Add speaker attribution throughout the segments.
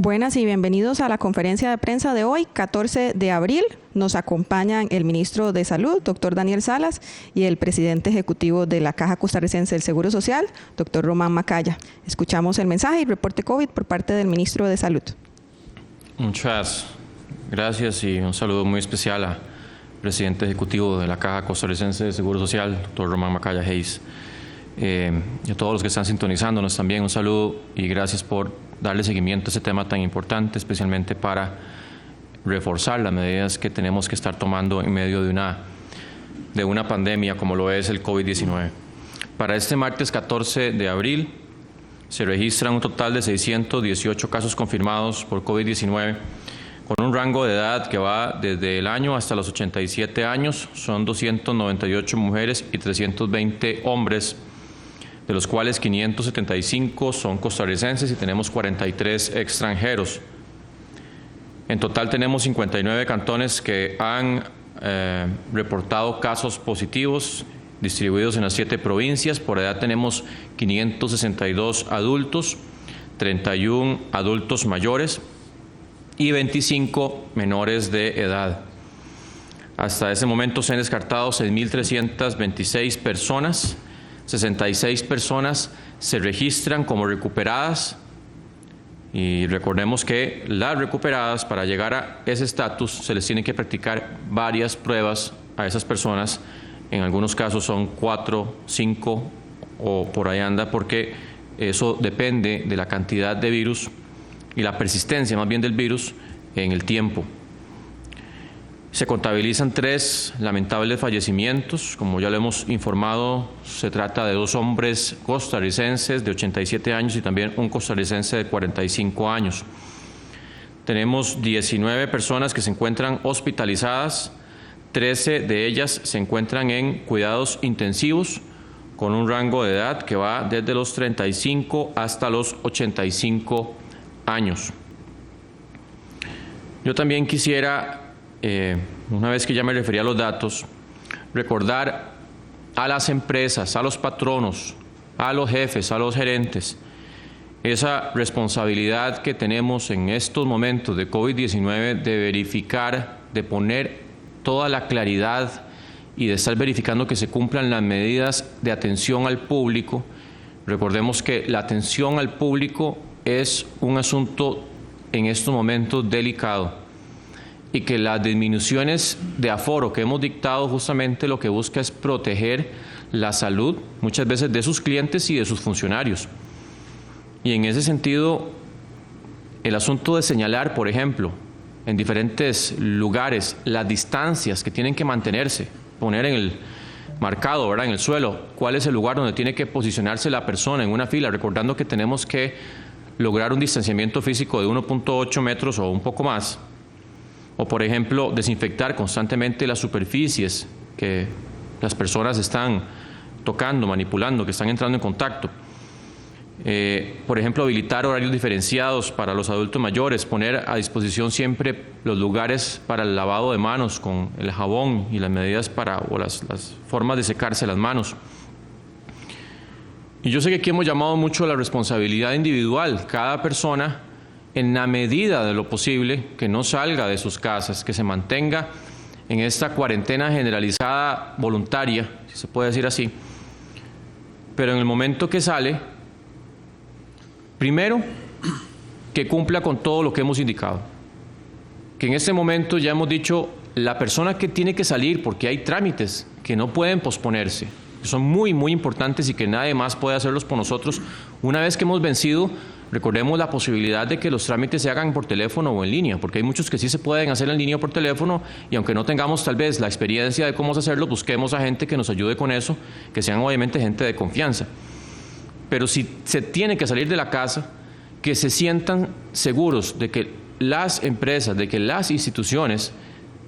Speaker 1: Buenas y bienvenidos a la conferencia de prensa de hoy, 14 de abril. Nos acompañan el ministro de Salud, doctor Daniel Salas, y el presidente ejecutivo de la Caja Costarricense del Seguro Social, doctor Román Macaya. Escuchamos el mensaje y reporte COVID por parte del ministro de Salud.
Speaker 2: Muchas gracias y un saludo muy especial al presidente ejecutivo de la Caja Costarricense del Seguro Social, doctor Román Macaya Hayes. Y a todos los que están sintonizándonos también un saludo y gracias por darle seguimiento a ese tema tan importante, especialmente para reforzar las medidas que tenemos que estar tomando en medio de una pandemia como lo es el COVID-19. Para este martes 14 de abril se registran un total de 618 casos confirmados por COVID-19 con un rango de edad que va desde el año hasta los 87 años. Son 298 mujeres y 320 hombres, de los cuales 575 son costarricenses y tenemos 43 extranjeros. En total tenemos 59 cantones que han reportado casos positivos distribuidos en las 7 provincias. Por edad tenemos 562 adultos, 31 adultos mayores y 25 menores de edad. Hasta ese momento se han descartado 6.326 personas. 66 personas se registran como recuperadas y recordemos que las recuperadas, para llegar a ese estatus se les tiene que practicar varias pruebas a esas personas. En algunos casos son 4, 5 o por ahí anda, porque eso depende de la cantidad de virus y la persistencia más bien del virus en el tiempo. Se contabilizan 3 lamentables fallecimientos. Como ya lo hemos informado, se trata de 2 hombres costarricenses de 87 años y también un costarricense de 45 años. Tenemos 19 personas que se encuentran hospitalizadas, 13 de ellas se encuentran en cuidados intensivos con un rango de edad que va desde los 35 hasta los 85 años. Yo también quisiera, una vez que ya me refería a los datos, recordar a las empresas, a los patronos, a los jefes, a los gerentes, esa responsabilidad que tenemos en estos momentos de COVID-19 de verificar, de poner toda la claridad y de estar verificando que se cumplan las medidas de atención al público. Recordemos que la atención al público es un asunto en estos momentos delicado, y que las disminuciones de aforo que hemos dictado justamente lo que busca es proteger la salud muchas veces de sus clientes y de sus funcionarios. Y en ese sentido, el asunto de señalar, por ejemplo, en diferentes lugares las distancias que tienen que mantenerse, poner en el marcado, ¿verdad?, en el suelo, cuál es el lugar donde tiene que posicionarse la persona en una fila, recordando que tenemos que lograr un distanciamiento físico de 1.8 metros o un poco más. O, por ejemplo, desinfectar constantemente las superficies que las personas están tocando, manipulando, que están entrando en contacto. Por ejemplo, habilitar horarios diferenciados para los adultos mayores, poner a disposición siempre los lugares para el lavado de manos con el jabón y las medidas o las formas de secarse las manos. Y yo sé que aquí hemos llamado mucho a la responsabilidad individual. Cada persona, en la medida de lo posible, que no salga de sus casas, que se mantenga en esta cuarentena generalizada voluntaria, si se puede decir así. Pero en el momento que sale, primero, que cumpla con todo lo que hemos indicado. Que en este momento ya hemos dicho, la persona que tiene que salir, porque hay trámites que no pueden posponerse, que son muy, muy importantes y que nadie más puede hacerlos por nosotros. Una vez que hemos vencido, recordemos la posibilidad de que los trámites se hagan por teléfono o en línea, porque hay muchos que sí se pueden hacer en línea o por teléfono, y aunque no tengamos tal vez la experiencia de cómo hacerlo, busquemos a gente que nos ayude con eso, que sean obviamente gente de confianza. Pero si se tiene que salir de la casa, que se sientan seguros de que las empresas, de que las instituciones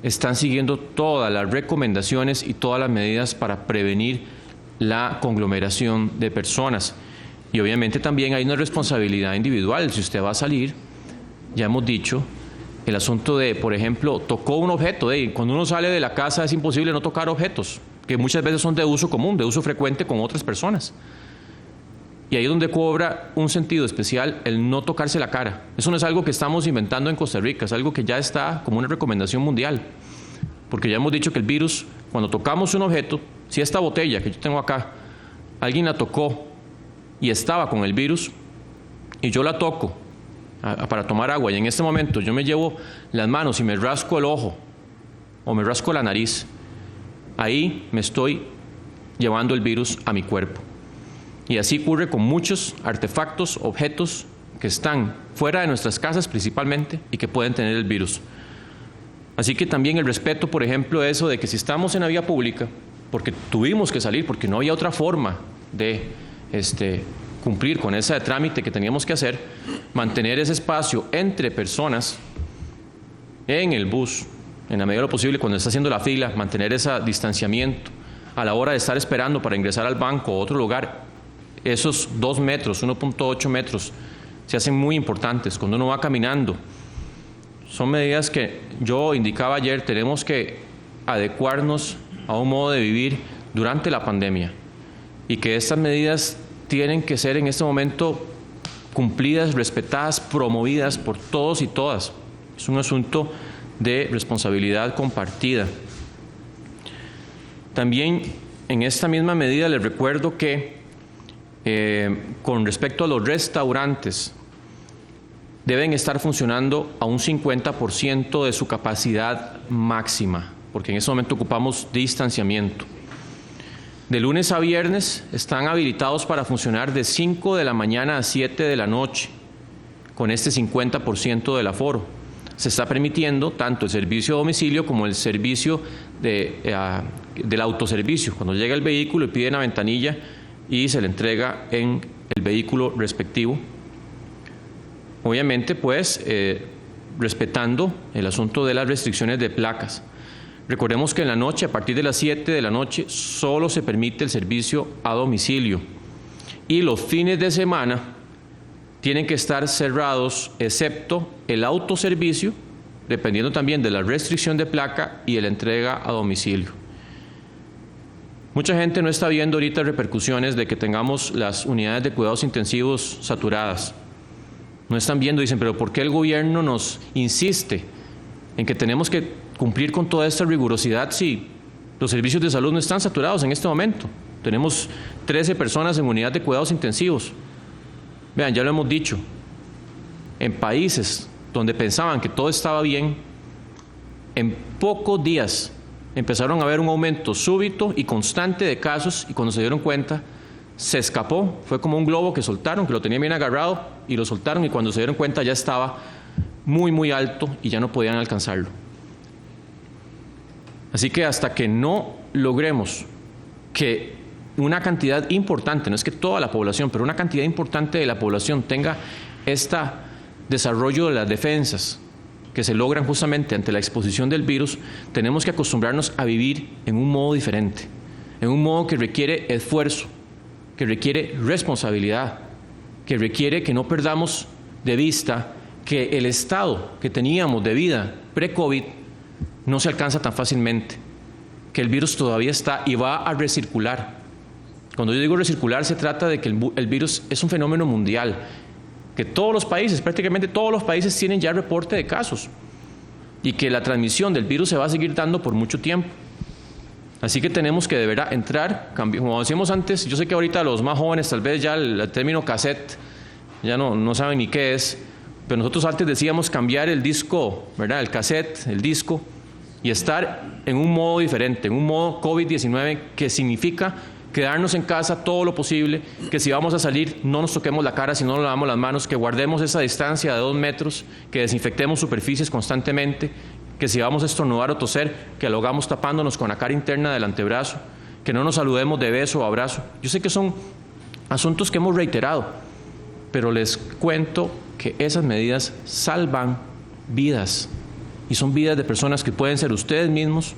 Speaker 2: están siguiendo todas las recomendaciones y todas las medidas para prevenir la conglomeración de personas. Y obviamente también hay una responsabilidad individual. Si usted va a salir, ya hemos dicho, el asunto de, por ejemplo, tocó un objeto. Cuando uno sale de la casa es imposible no tocar objetos, que muchas veces son de uso común, de uso frecuente con otras personas. Y ahí es donde cobra un sentido especial el no tocarse la cara. Eso no es algo que estamos inventando en Costa Rica, es algo que ya está como una recomendación mundial. Porque ya hemos dicho que el virus, cuando tocamos un objeto, si esta botella que yo tengo acá, alguien la tocó y estaba con el virus, y yo la toco para tomar agua, y en este momento yo me llevo las manos y me rasco el ojo o me rasco la nariz, ahí me estoy llevando el virus a mi cuerpo. Y así ocurre con muchos artefactos, objetos que están fuera de nuestras casas principalmente y que pueden tener el virus. Así que también el respeto, por ejemplo, eso de que si estamos en la vía pública, porque tuvimos que salir, porque no había otra forma de cumplir con ese trámite que teníamos que hacer, mantener ese espacio entre personas en el bus, en la medida de lo posible, cuando está haciendo la fila, mantener ese distanciamiento a la hora de estar esperando para ingresar al banco o otro lugar. Esos 2 metros, 1.8 metros, se hacen muy importantes cuando uno va caminando. Son medidas que yo indicaba ayer, tenemos que adecuarnos a un modo de vivir durante la pandemia y que estas medidas tienen que ser en este momento cumplidas, respetadas, promovidas por todos y todas. Es un asunto de responsabilidad compartida. También en esta misma medida les recuerdo que con respecto a los restaurantes, deben estar funcionando a un 50% de su capacidad máxima, porque en este momento ocupamos distanciamiento. De lunes a viernes están habilitados para funcionar de 5 de la mañana a 7 de la noche, con este 50% del aforo. Se está permitiendo tanto el servicio a domicilio como el servicio del autoservicio. Cuando llega el vehículo, le piden la ventanilla y se le entrega en el vehículo respectivo. Obviamente, pues, respetando el asunto de las restricciones de placas. Recordemos que en la noche, a partir de las 7 de la noche, solo se permite el servicio a domicilio. Y los fines de semana tienen que estar cerrados, excepto el autoservicio, dependiendo también de la restricción de placa y de la entrega a domicilio. Mucha gente no está viendo ahorita repercusiones de que tengamos las unidades de cuidados intensivos saturadas. No están viendo, dicen, pero ¿por qué el gobierno nos insiste en que tenemos que cumplir con toda esta rigurosidad si los servicios de salud no están saturados en este momento? Tenemos 13 personas en unidad de cuidados intensivos. Vean, ya lo hemos dicho, en países donde pensaban que todo estaba bien, en pocos días empezaron a haber un aumento súbito y constante de casos, y cuando se dieron cuenta, se escapó. Fue como un globo que soltaron, que lo tenían bien agarrado y lo soltaron, y cuando se dieron cuenta ya estaba muy, muy alto y ya no podían alcanzarlo. Así que hasta que no logremos que una cantidad importante, no es que toda la población, pero una cantidad importante de la población tenga este desarrollo de las defensas que se logran justamente ante la exposición del virus, tenemos que acostumbrarnos a vivir en un modo diferente, en un modo que requiere esfuerzo, que requiere responsabilidad, que requiere que no perdamos de vista que el estado que teníamos de vida pre-COVID no se alcanza tan fácilmente, que el virus todavía está y va a recircular. Cuando yo digo recircular, se trata de que el virus es un fenómeno mundial, que todos los países, prácticamente todos los países tienen ya reporte de casos, y que la transmisión del virus se va a seguir dando por mucho tiempo. Así que tenemos que de verdad entrar, como decíamos antes, yo sé que ahorita los más jóvenes tal vez ya el término cassette ya no saben ni qué es, pero nosotros antes decíamos cambiar el disco, ¿verdad? El cassette, el disco, y estar en un modo diferente, en un modo COVID-19, que significa quedarnos en casa todo lo posible, que si vamos a salir no nos toquemos la cara si no nos lavamos las manos, que guardemos esa distancia de 2 metros, que desinfectemos superficies constantemente, que si vamos a estornudar o toser, que lo hagamos tapándonos con la cara interna del antebrazo, que no nos saludemos de beso o abrazo. Yo sé que son asuntos que hemos reiterado, pero les cuento que esas medidas salvan vidas, y son vidas de personas que pueden ser ustedes mismos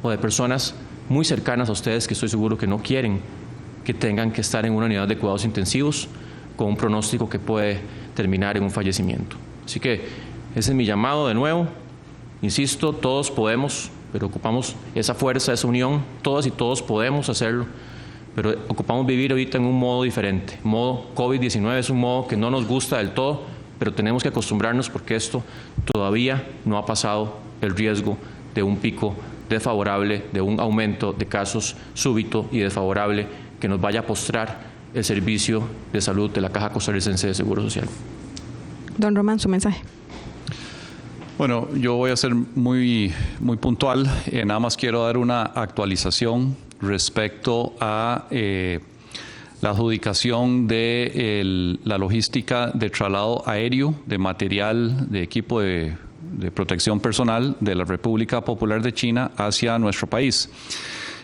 Speaker 2: o de personas muy cercanas a ustedes que estoy seguro que no quieren que tengan que estar en una unidad de cuidados intensivos con un pronóstico que puede terminar en un fallecimiento. Así que ese es mi llamado de nuevo. Insisto, todos podemos, pero ocupamos esa fuerza, esa unión. Todas y todos podemos hacerlo pero ocupamos vivir ahorita en un modo diferente. Modo COVID-19 es un modo que no nos gusta del todo, pero tenemos que acostumbrarnos porque esto todavía no ha pasado el riesgo de un pico desfavorable, de un aumento de casos súbito y desfavorable que nos vaya a postrar el servicio de salud de la Caja Costarricense de Seguro Social.
Speaker 1: Don Román, su mensaje.
Speaker 3: Bueno, yo voy a ser muy puntual. Nada más quiero dar una actualización respecto a la adjudicación de la logística de traslado aéreo de material, de equipo de protección personal de la República Popular de China hacia nuestro país.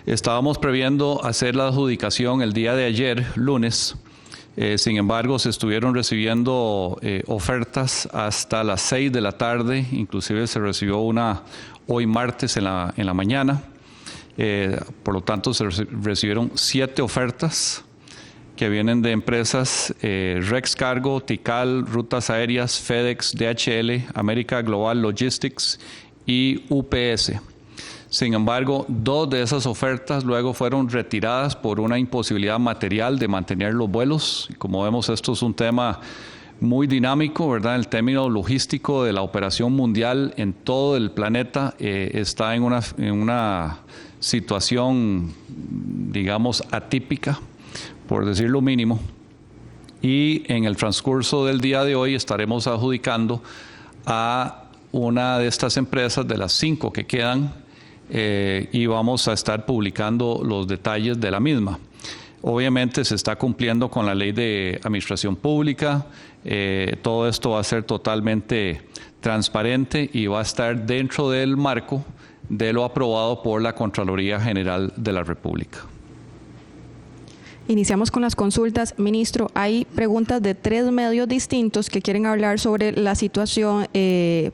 Speaker 3: Estábamos previendo hacer la adjudicación el día de ayer, lunes. Sin embargo, se estuvieron recibiendo ofertas hasta las 6 de la tarde, inclusive se recibió una hoy martes en la mañana. Por lo tanto, se recibieron 7 ofertas que vienen de empresas Rex Cargo, Tikal, Rutas Aéreas, FedEx, DHL, America Global Logistics y UPS. Sin embargo, 2 de esas ofertas luego fueron retiradas por una imposibilidad material de mantener los vuelos. Como vemos, esto es un tema muy dinámico, ¿verdad? El término logístico de la operación mundial en todo el planeta está en una situación, digamos, atípica, por decir lo mínimo. Y en el transcurso del día de hoy estaremos adjudicando a una de estas empresas, de las 5 que quedan, y vamos a estar publicando los detalles de la misma. Obviamente se está cumpliendo con la ley de administración pública, todo esto va a ser totalmente transparente y va a estar dentro del marco de lo aprobado por la Contraloría General de la República.
Speaker 1: Iniciamos con las consultas. Ministro, hay preguntas de 3 medios distintos que quieren hablar sobre la situación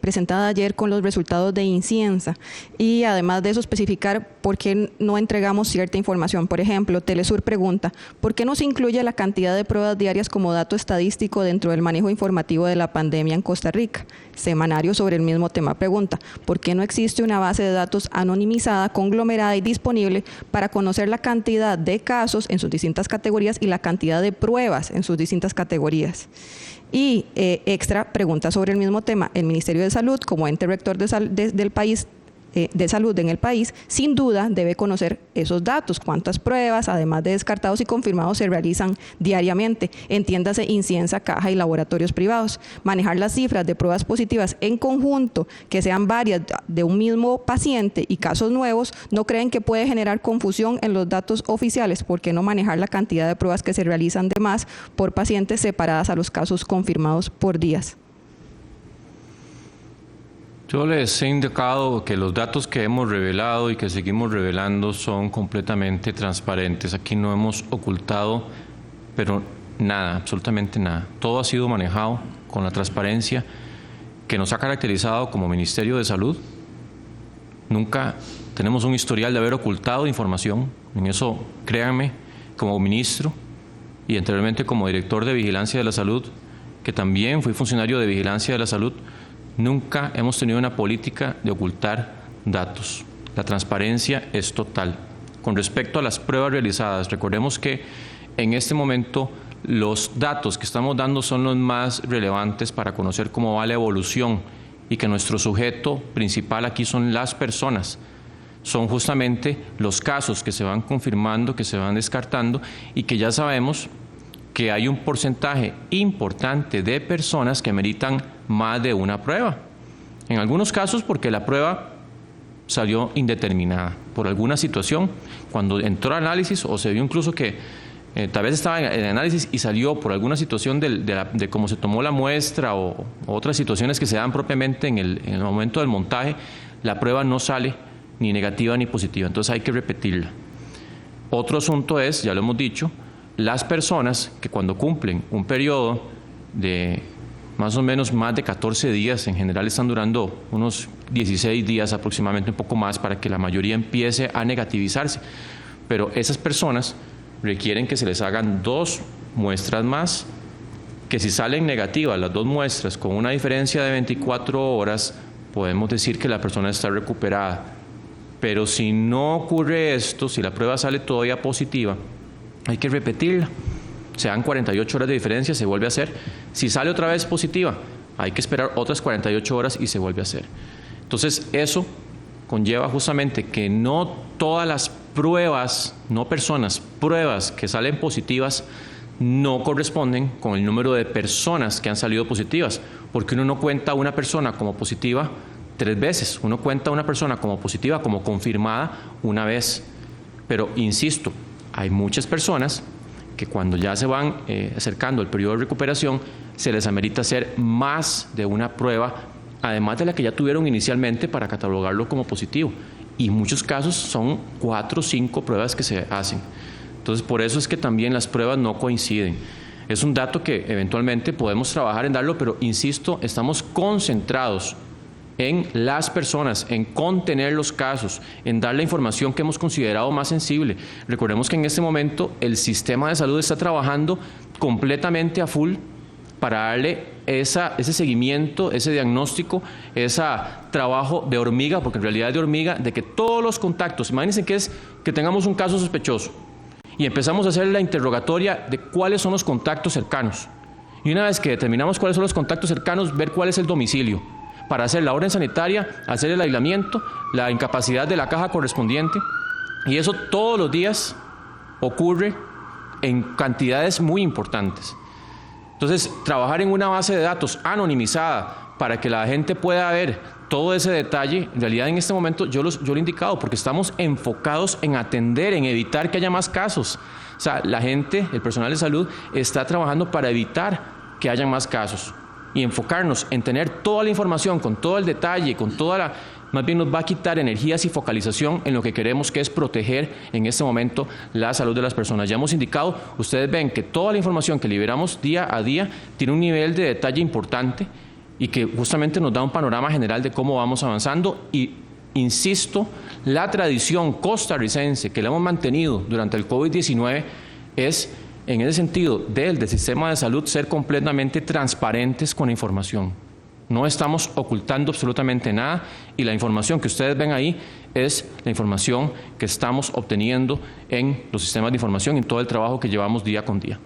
Speaker 1: presentada ayer con los resultados de Inciensa y además de eso especificar por qué no entregamos cierta información. Por ejemplo, Telesur pregunta, ¿por qué no se incluye la cantidad de pruebas diarias como dato estadístico dentro del manejo informativo de la pandemia en Costa Rica? Semanario sobre el mismo tema pregunta, ¿por qué no existe una base de datos anonimizada, conglomerada y disponible para conocer la cantidad de casos en sus distintas categorías y la cantidad de pruebas en sus distintas categorías? Y extra pregunta sobre el mismo tema, el Ministerio de Salud, como ente rector del país, de salud en el país, sin duda debe conocer esos datos, cuántas pruebas, además de descartados y confirmados, se realizan diariamente, entiéndase Inciensa, Caja y laboratorios privados. Manejar las cifras de pruebas positivas en conjunto, que sean varias de un mismo paciente y casos nuevos, ¿no creen que puede generar confusión en los datos oficiales? ¿Por qué no manejar la cantidad de pruebas que se realizan de más por pacientes separadas a los casos confirmados por días?
Speaker 2: Yo les he indicado que los datos que hemos revelado y que seguimos revelando son completamente transparentes. Aquí no hemos ocultado, pero nada, absolutamente nada. Todo ha sido manejado con la transparencia que nos ha caracterizado como Ministerio de Salud. Nunca tenemos un historial de haber ocultado información. En eso, créanme, como ministro y anteriormente como director de Vigilancia de la Salud, que también fui funcionario de Vigilancia de la Salud, nunca hemos tenido una política de ocultar datos. La transparencia es total. Con respecto a las pruebas realizadas, recordemos que en este momento los datos que estamos dando son los más relevantes para conocer cómo va la evolución y que nuestro sujeto principal aquí son las personas. Son justamente los casos que se van confirmando, que se van descartando y que ya sabemos que hay un porcentaje importante de personas que meritan más de una prueba. En algunos casos porque la prueba salió indeterminada por alguna situación, cuando entró al análisis o se vio incluso que tal vez estaba en análisis y salió por alguna situación de cómo se tomó la muestra o otras situaciones que se dan propiamente en el momento del montaje, la prueba no sale ni negativa ni positiva, entonces hay que repetirla. Otro asunto es, ya lo hemos dicho, las personas que cuando cumplen un periodo de más o menos más de 14 días, en general están durando unos 16 días aproximadamente, un poco más, para que la mayoría empiece a negativizarse. Pero esas personas requieren que se les hagan 2 muestras más, que si salen negativas las 2 muestras con una diferencia de 24 horas, podemos decir que la persona está recuperada. Pero si no ocurre esto, si la prueba sale todavía positiva, hay que repetirla. Se dan 48 horas de diferencia, se vuelve a hacer. Si sale otra vez positiva, hay que esperar otras 48 horas y se vuelve a hacer. Entonces, eso conlleva justamente que no todas las pruebas, no personas, pruebas que salen positivas no corresponden con el número de personas que han salido positivas, porque uno no cuenta a una persona como positiva 3 veces, uno cuenta a una persona como positiva, como confirmada una vez. Pero, insisto, hay muchas personas que cuando ya se van acercando al periodo de recuperación, se les amerita hacer más de una prueba, además de la que ya tuvieron inicialmente para catalogarlo como positivo. Y en muchos casos son 4 o 5 pruebas que se hacen. Entonces, por eso es que también las pruebas no coinciden. Es un dato que eventualmente podemos trabajar en darlo, pero insisto, estamos concentrados en las personas, en contener los casos, en dar la información que hemos considerado más sensible. Recordemos que en este momento el sistema de salud está trabajando completamente a full para darle ese seguimiento, ese diagnóstico, ese trabajo de hormiga, porque en realidad es de hormiga, de que todos los contactos, imagínense que es que tengamos un caso sospechoso y empezamos a hacer la interrogatoria de cuáles son los contactos cercanos. Y una vez que determinamos cuáles son los contactos cercanos, ver cuál es el domicilio, para hacer la orden sanitaria, hacer el aislamiento, la incapacidad de la caja correspondiente. Y eso todos los días ocurre en cantidades muy importantes. Entonces, trabajar en una base de datos anonimizada para que la gente pueda ver todo ese detalle, en realidad en este momento yo lo he indicado, porque estamos enfocados en atender, en evitar que haya más casos. O sea, la gente, el personal de salud, está trabajando para evitar que haya más casos. Y enfocarnos en tener toda la información, con todo el detalle, con toda la... Más bien nos va a quitar energías y focalización en lo que queremos, que es proteger en este momento la salud de las personas. Ya hemos indicado, ustedes ven que toda la información que liberamos día a día tiene un nivel de detalle importante y que justamente nos da un panorama general de cómo vamos avanzando. Y insisto, la tradición costarricense que la hemos mantenido durante el COVID-19 es, en ese sentido, del sistema de salud, ser completamente transparentes con la información. No estamos ocultando absolutamente nada y la información que ustedes ven ahí es la información que estamos obteniendo en los sistemas de información y en todo el trabajo que llevamos día con día.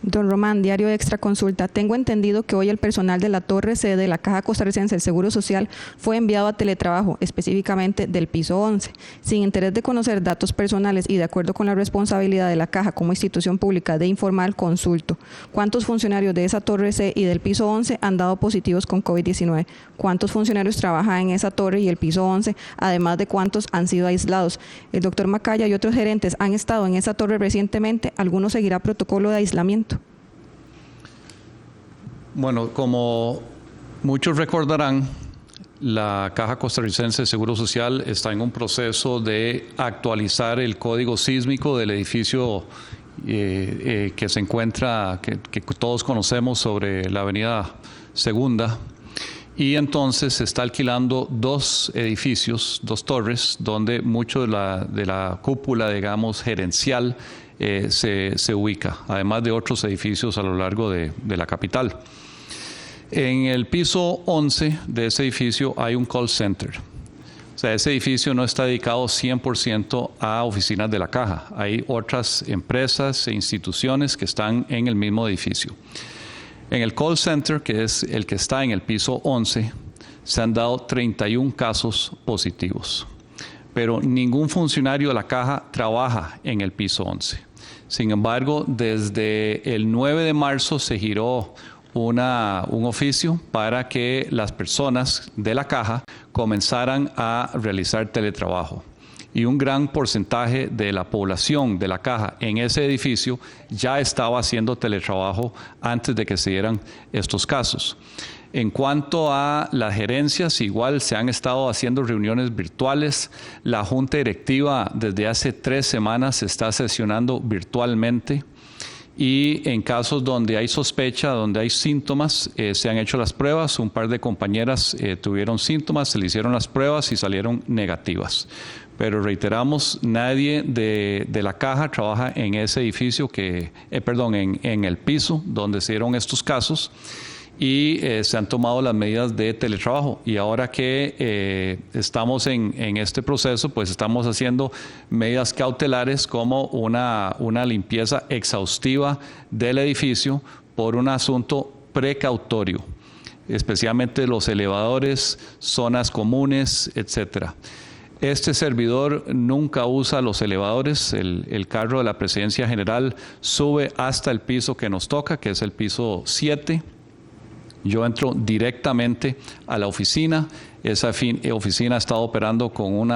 Speaker 1: Don Román, Diario Extra Consulta. Tengo entendido que hoy el personal de la Torre C de la Caja Costarricense del Seguro Social fue enviado a teletrabajo, específicamente del piso 11. Sin interés de conocer datos personales y de acuerdo con la responsabilidad de la Caja como institución pública de informar, consulto. ¿Cuántos funcionarios de esa Torre C y del piso 11 han dado positivos con COVID-19? ¿Cuántos funcionarios trabajan en esa torre y el piso 11? Además de cuántos han sido aislados. El doctor Macaya y otros gerentes han estado en esa torre recientemente. ¿Alguno seguirá protocolo de aislamiento?
Speaker 3: Bueno, como muchos recordarán, la Caja Costarricense de Seguro Social está en un proceso de actualizar el código sísmico del edificio que se encuentra, que todos conocemos, sobre la avenida Segunda. Y entonces se está alquilando 2 edificios, 2 torres, donde mucho de la cúpula, digamos, gerencial se ubica, además de otros edificios a lo largo de la capital. En el piso 11 de ese edificio hay un call center. O sea, ese edificio no está dedicado 100% a oficinas de la Caja. Hay otras empresas e instituciones que están en el mismo edificio. En el call center, que es el que está en el piso 11, se han dado 31 casos positivos. Pero ningún funcionario de la Caja trabaja en el piso 11. Sin embargo, desde el 9 de marzo se giró un oficio para que las personas de la Caja comenzaran a realizar teletrabajo. Y un gran porcentaje de la población de la Caja en ese edificio ya estaba haciendo teletrabajo antes de que se dieran estos casos. En cuanto a las gerencias, igual se han estado haciendo reuniones virtuales. La Junta Directiva desde hace 3 semanas se está sesionando virtualmente. Y en casos donde hay sospecha, donde hay síntomas, se han hecho las pruebas. Un par de compañeras tuvieron síntomas, se le hicieron las pruebas y salieron negativas. Pero reiteramos, nadie de la Caja trabaja en ese edificio en el piso donde se dieron estos casos. y se han tomado las medidas de teletrabajo. Y ahora que estamos en este proceso, pues estamos haciendo medidas cautelares como una limpieza exhaustiva del edificio por un asunto precautorio, especialmente los elevadores, zonas comunes, etcétera. Este servidor nunca usa los elevadores. El carro de la Presidencia General sube hasta el piso que nos toca, que es el piso 7. Yo entro directamente a la oficina. Esa oficina ha estado operando con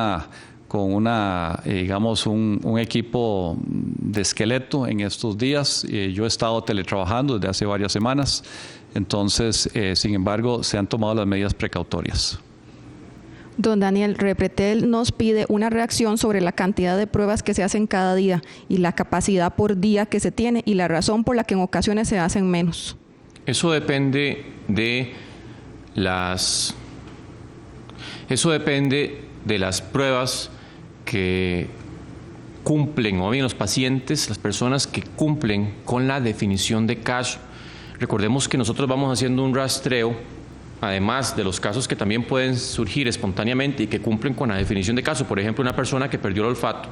Speaker 3: digamos, un equipo de esqueleto en estos días. Yo he estado teletrabajando desde hace varias semanas. Entonces, sin embargo, se han tomado las medidas precautorias.
Speaker 1: Don Daniel, Repretel nos pide una reacción sobre la cantidad de pruebas que se hacen cada día y la capacidad por día que se tiene y la razón por la que en ocasiones se hacen menos.
Speaker 2: Eso depende de las pruebas que cumplen, o bien los pacientes, las personas que cumplen con la definición de caso. Recordemos que nosotros vamos haciendo un rastreo, además de los casos que también pueden surgir espontáneamente y que cumplen con la definición de caso. Por ejemplo, una persona que perdió el olfato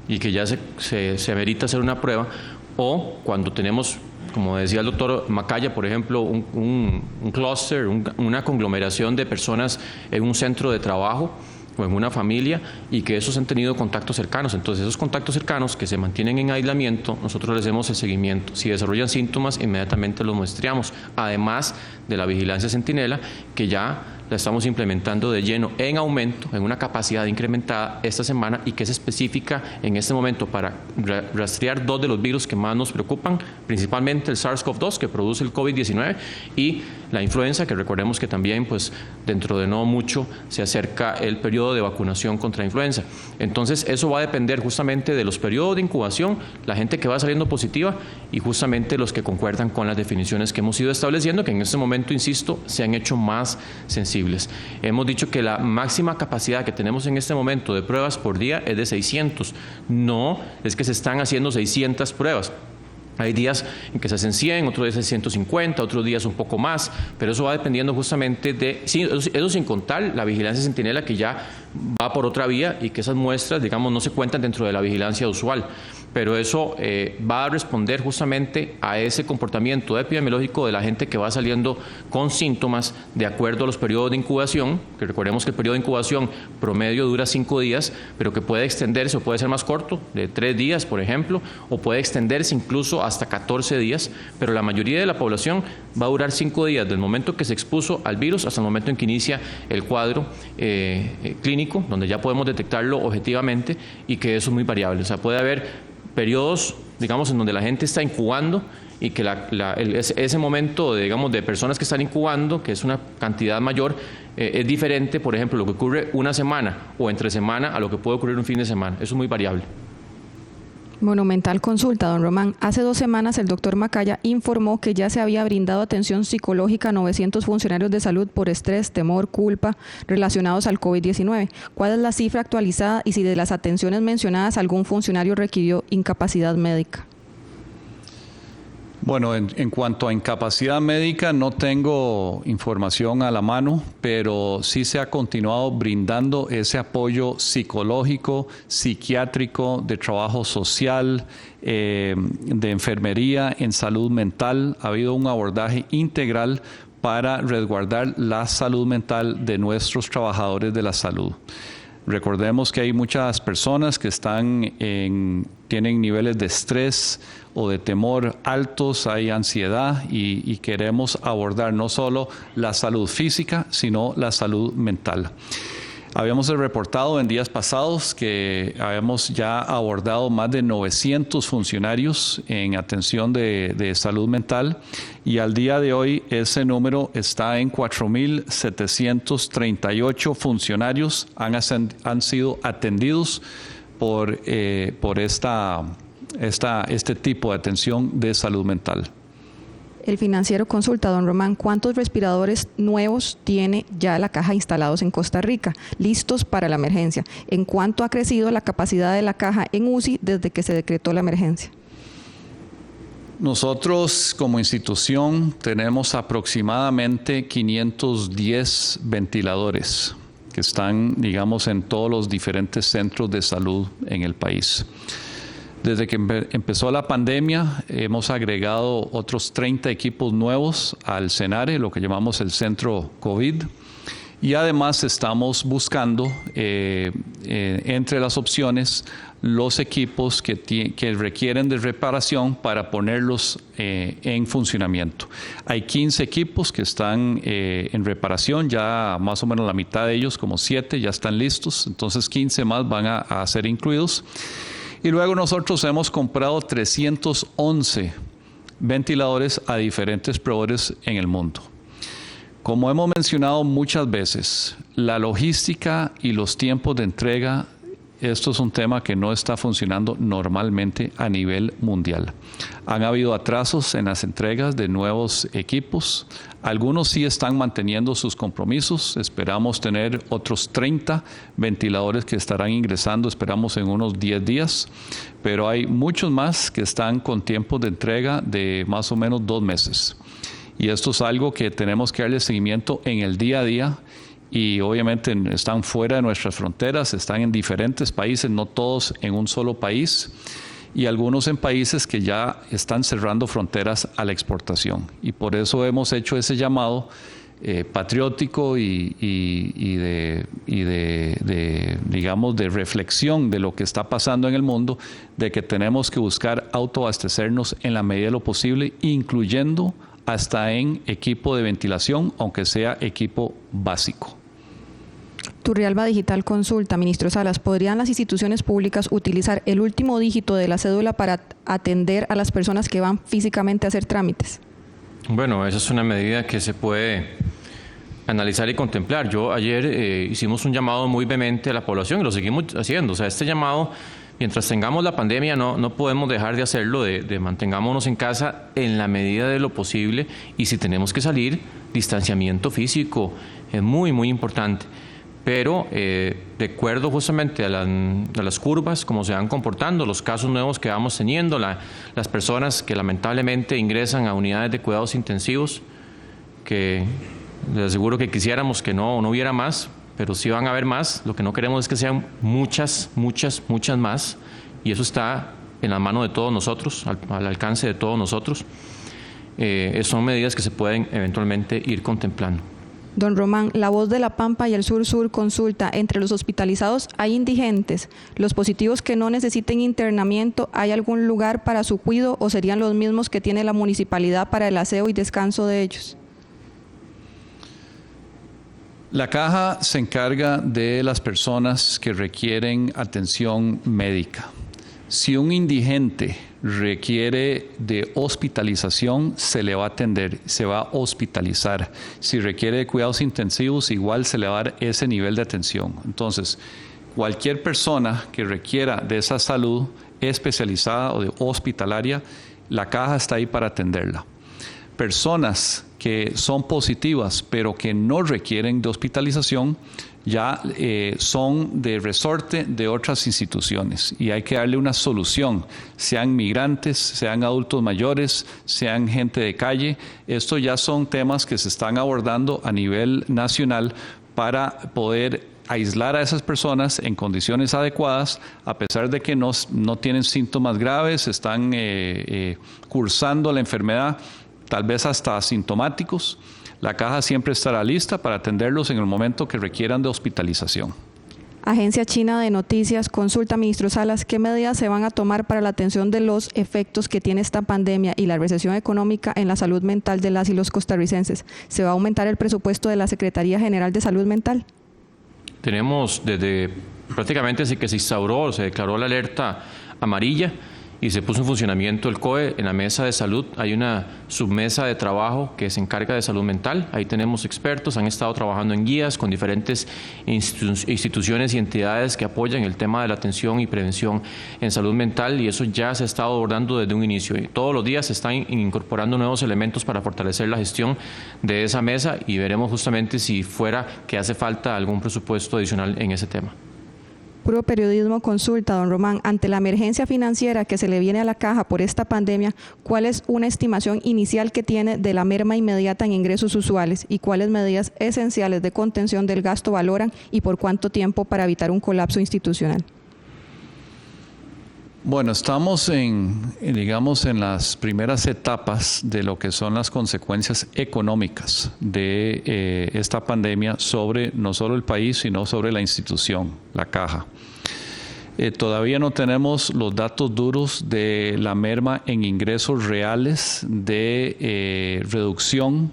Speaker 2: y que ya se amerita hacer una prueba, o cuando tenemos, como decía el doctor Macaya, por ejemplo, un clúster, una conglomeración de personas en un centro de trabajo o en una familia y que esos han tenido contactos cercanos. Entonces, esos contactos cercanos que se mantienen en aislamiento, nosotros les hacemos el seguimiento. Si desarrollan síntomas, inmediatamente los muestreamos, además de la vigilancia centinela, que ya la estamos implementando de lleno en aumento, en una capacidad incrementada esta semana y que es específica en este momento para rastrear 2 de los virus que más nos preocupan, principalmente el SARS-CoV-2 que produce el COVID-19 y la influenza, que recordemos que también pues dentro de no mucho se acerca el periodo de vacunación contra influenza. Entonces eso va a depender justamente de los periodos de incubación, la gente que va saliendo positiva y justamente los que concuerdan con las definiciones que hemos ido estableciendo, que en este momento, insisto, se han hecho más sensibles. Hemos dicho que la máxima capacidad que tenemos en este momento de pruebas por día es de 600. No es que se están haciendo 600 pruebas. Hay días en que se hacen 100, otros días 150, otros días un poco más, pero eso va dependiendo justamente de, eso sin contar la vigilancia centinela que ya va por otra vía y que esas muestras, digamos, no se cuentan dentro de la vigilancia usual. Pero eso va a responder justamente a ese comportamiento epidemiológico de la gente que va saliendo con síntomas de acuerdo a los periodos de incubación, que recordemos que el periodo de incubación promedio dura 5 días, pero que puede extenderse o puede ser más corto, de 3 días, por ejemplo, o puede extenderse incluso hasta 14 días, pero la mayoría de la población va a durar 5 días, del momento que se expuso al virus hasta el momento en que inicia el cuadro clínico, donde ya podemos detectarlo objetivamente y que eso es muy variable. O sea, puede haber periodos, digamos, en donde la gente está incubando y que ese momento, digamos, de personas que están incubando, que es una cantidad mayor, es diferente, por ejemplo, lo que ocurre una semana o entre semana a lo que puede ocurrir un fin de semana. Eso es muy variable.
Speaker 1: Monumental consulta, don Román. Hace 2 semanas el doctor Macaya informó que ya se había brindado atención psicológica a 900 funcionarios de salud por estrés, temor, culpa relacionados al COVID-19. ¿Cuál es la cifra actualizada y si de las atenciones mencionadas algún funcionario requirió incapacidad médica?
Speaker 3: Bueno, en cuanto a incapacidad médica no tengo información a la mano, pero sí se ha continuado brindando ese apoyo psicológico, psiquiátrico, de trabajo social, de enfermería, en salud mental. Ha habido un abordaje integral para resguardar la salud mental de nuestros trabajadores de la salud. Recordemos que hay muchas personas que tienen niveles de estrés o de temor altos, hay ansiedad y queremos abordar no solo la salud física, sino la salud mental. Habíamos reportado en días pasados que habíamos ya abordado más de 900 funcionarios en atención de salud mental y al día de hoy ese número está en 4.738 funcionarios han sido atendidos por este tipo de atención de salud mental.
Speaker 1: El Financiero consulta, don Román, ¿cuántos respiradores nuevos tiene ya la caja instalados en Costa Rica, listos para la emergencia? ¿En cuánto ha crecido la capacidad de la caja en UCI desde que se decretó la emergencia?
Speaker 3: Nosotros como institución tenemos aproximadamente 510 ventiladores que están, digamos, en todos los diferentes centros de salud en el país. Desde que empezó la pandemia, hemos agregado otros 30 equipos nuevos al CENARE, lo que llamamos el Centro COVID. Y además estamos buscando, entre las opciones, los equipos que requieren de reparación para ponerlos en funcionamiento. Hay 15 equipos que están en reparación, ya más o menos la mitad de ellos, como 7, ya están listos, entonces 15 más van a ser incluidos. Y luego nosotros hemos comprado 311 ventiladores a diferentes proveedores en el mundo. Como hemos mencionado muchas veces, la logística y los tiempos de entrega, esto es un tema que no está funcionando normalmente a nivel mundial. Han habido atrasos en las entregas de nuevos equipos. Algunos sí están manteniendo sus compromisos. Esperamos tener otros 30 ventiladores que estarán ingresando, esperamos en unos 10 días. Pero hay muchos más que están con tiempos de entrega de más o menos 2 meses. Y esto es algo que tenemos que darle seguimiento en el día a día. Y obviamente están fuera de nuestras fronteras, están en diferentes países, no todos en un solo país, y algunos en países que ya están cerrando fronteras a la exportación. Y por eso hemos hecho ese llamado patriótico y digamos, de reflexión de lo que está pasando en el mundo, de que tenemos que buscar autoabastecernos en la medida de lo posible, incluyendo hasta en equipo de ventilación, aunque sea equipo básico.
Speaker 1: Turrialba Digital consulta, ministro Salas, ¿podrían las instituciones públicas utilizar el último dígito de la cédula para atender a las personas que van físicamente a hacer trámites?
Speaker 2: Bueno, esa es una medida que se puede analizar y contemplar. Yo ayer hicimos un llamado muy vehemente a la población y lo seguimos haciendo. O sea, este llamado, mientras tengamos la pandemia, no podemos dejar de hacerlo, de mantengámonos en casa en la medida de lo posible, y si tenemos que salir, distanciamiento físico es muy, muy importante. Pero de acuerdo justamente a las curvas, como se van comportando, los casos nuevos que vamos teniendo, las personas que lamentablemente ingresan a unidades de cuidados intensivos, que les aseguro que quisiéramos que no hubiera más, pero sí van a haber más. Lo que no queremos es que sean muchas más, y eso está en la mano de todos nosotros, al alcance de todos nosotros. Son medidas que se pueden eventualmente ir contemplando.
Speaker 1: Don Román, La Voz de la Pampa y el Sur consulta, entre los hospitalizados hay indigentes. ¿Los positivos que no necesiten internamiento, hay algún lugar para su cuidado o serían los mismos que tiene la municipalidad para el aseo y descanso de ellos?
Speaker 3: La caja se encarga de las personas que requieren atención médica. Si un indigente requiere de hospitalización, se le va a atender, se va a hospitalizar. Si requiere de cuidados intensivos, igual se le va a dar ese nivel de atención. Entonces, cualquier persona que requiera de esa salud especializada o de hospitalaria, la caja está ahí para atenderla. Personas que son positivas pero que no requieren de hospitalización ya son de resorte de otras instituciones y hay que darle una solución, sean migrantes, sean adultos mayores, sean gente de calle. Estos ya son temas que se están abordando a nivel nacional para poder aislar a esas personas en condiciones adecuadas, a pesar de que no tienen síntomas graves, están cursando la enfermedad, tal vez hasta asintomáticos. La caja siempre estará lista para atenderlos en el momento que requieran de hospitalización.
Speaker 1: Agencia China de Noticias consulta, ministro Salas, ¿qué medidas se van a tomar para la atención de los efectos que tiene esta pandemia y la recesión económica en la salud mental de las y los costarricenses? ¿Se va a aumentar el presupuesto de la Secretaría General de Salud Mental?
Speaker 2: Tenemos desde prácticamente desde que se instauró, se declaró la alerta amarilla y se puso en funcionamiento el COE, en la mesa de salud hay una submesa de trabajo que se encarga de salud mental. Ahí tenemos expertos, han estado trabajando en guías con diferentes instituciones y entidades que apoyan el tema de la atención y prevención en salud mental, y eso ya se ha estado abordando desde un inicio. Y todos los días se están incorporando nuevos elementos para fortalecer la gestión de esa mesa y veremos justamente si fuera que hace falta algún presupuesto adicional en ese tema.
Speaker 1: Puro Periodismo consulta, don Román, ante la emergencia financiera que se le viene a la caja por esta pandemia, ¿cuál es una estimación inicial que tiene de la merma inmediata en ingresos usuales y cuáles medidas esenciales de contención del gasto valoran y por cuánto tiempo para evitar un colapso institucional?
Speaker 3: Bueno, estamos digamos, en las primeras etapas de lo que son las consecuencias económicas de esta pandemia sobre no solo el país, sino sobre la institución, la Caja. Todavía no tenemos los datos duros de la merma en ingresos reales de reducción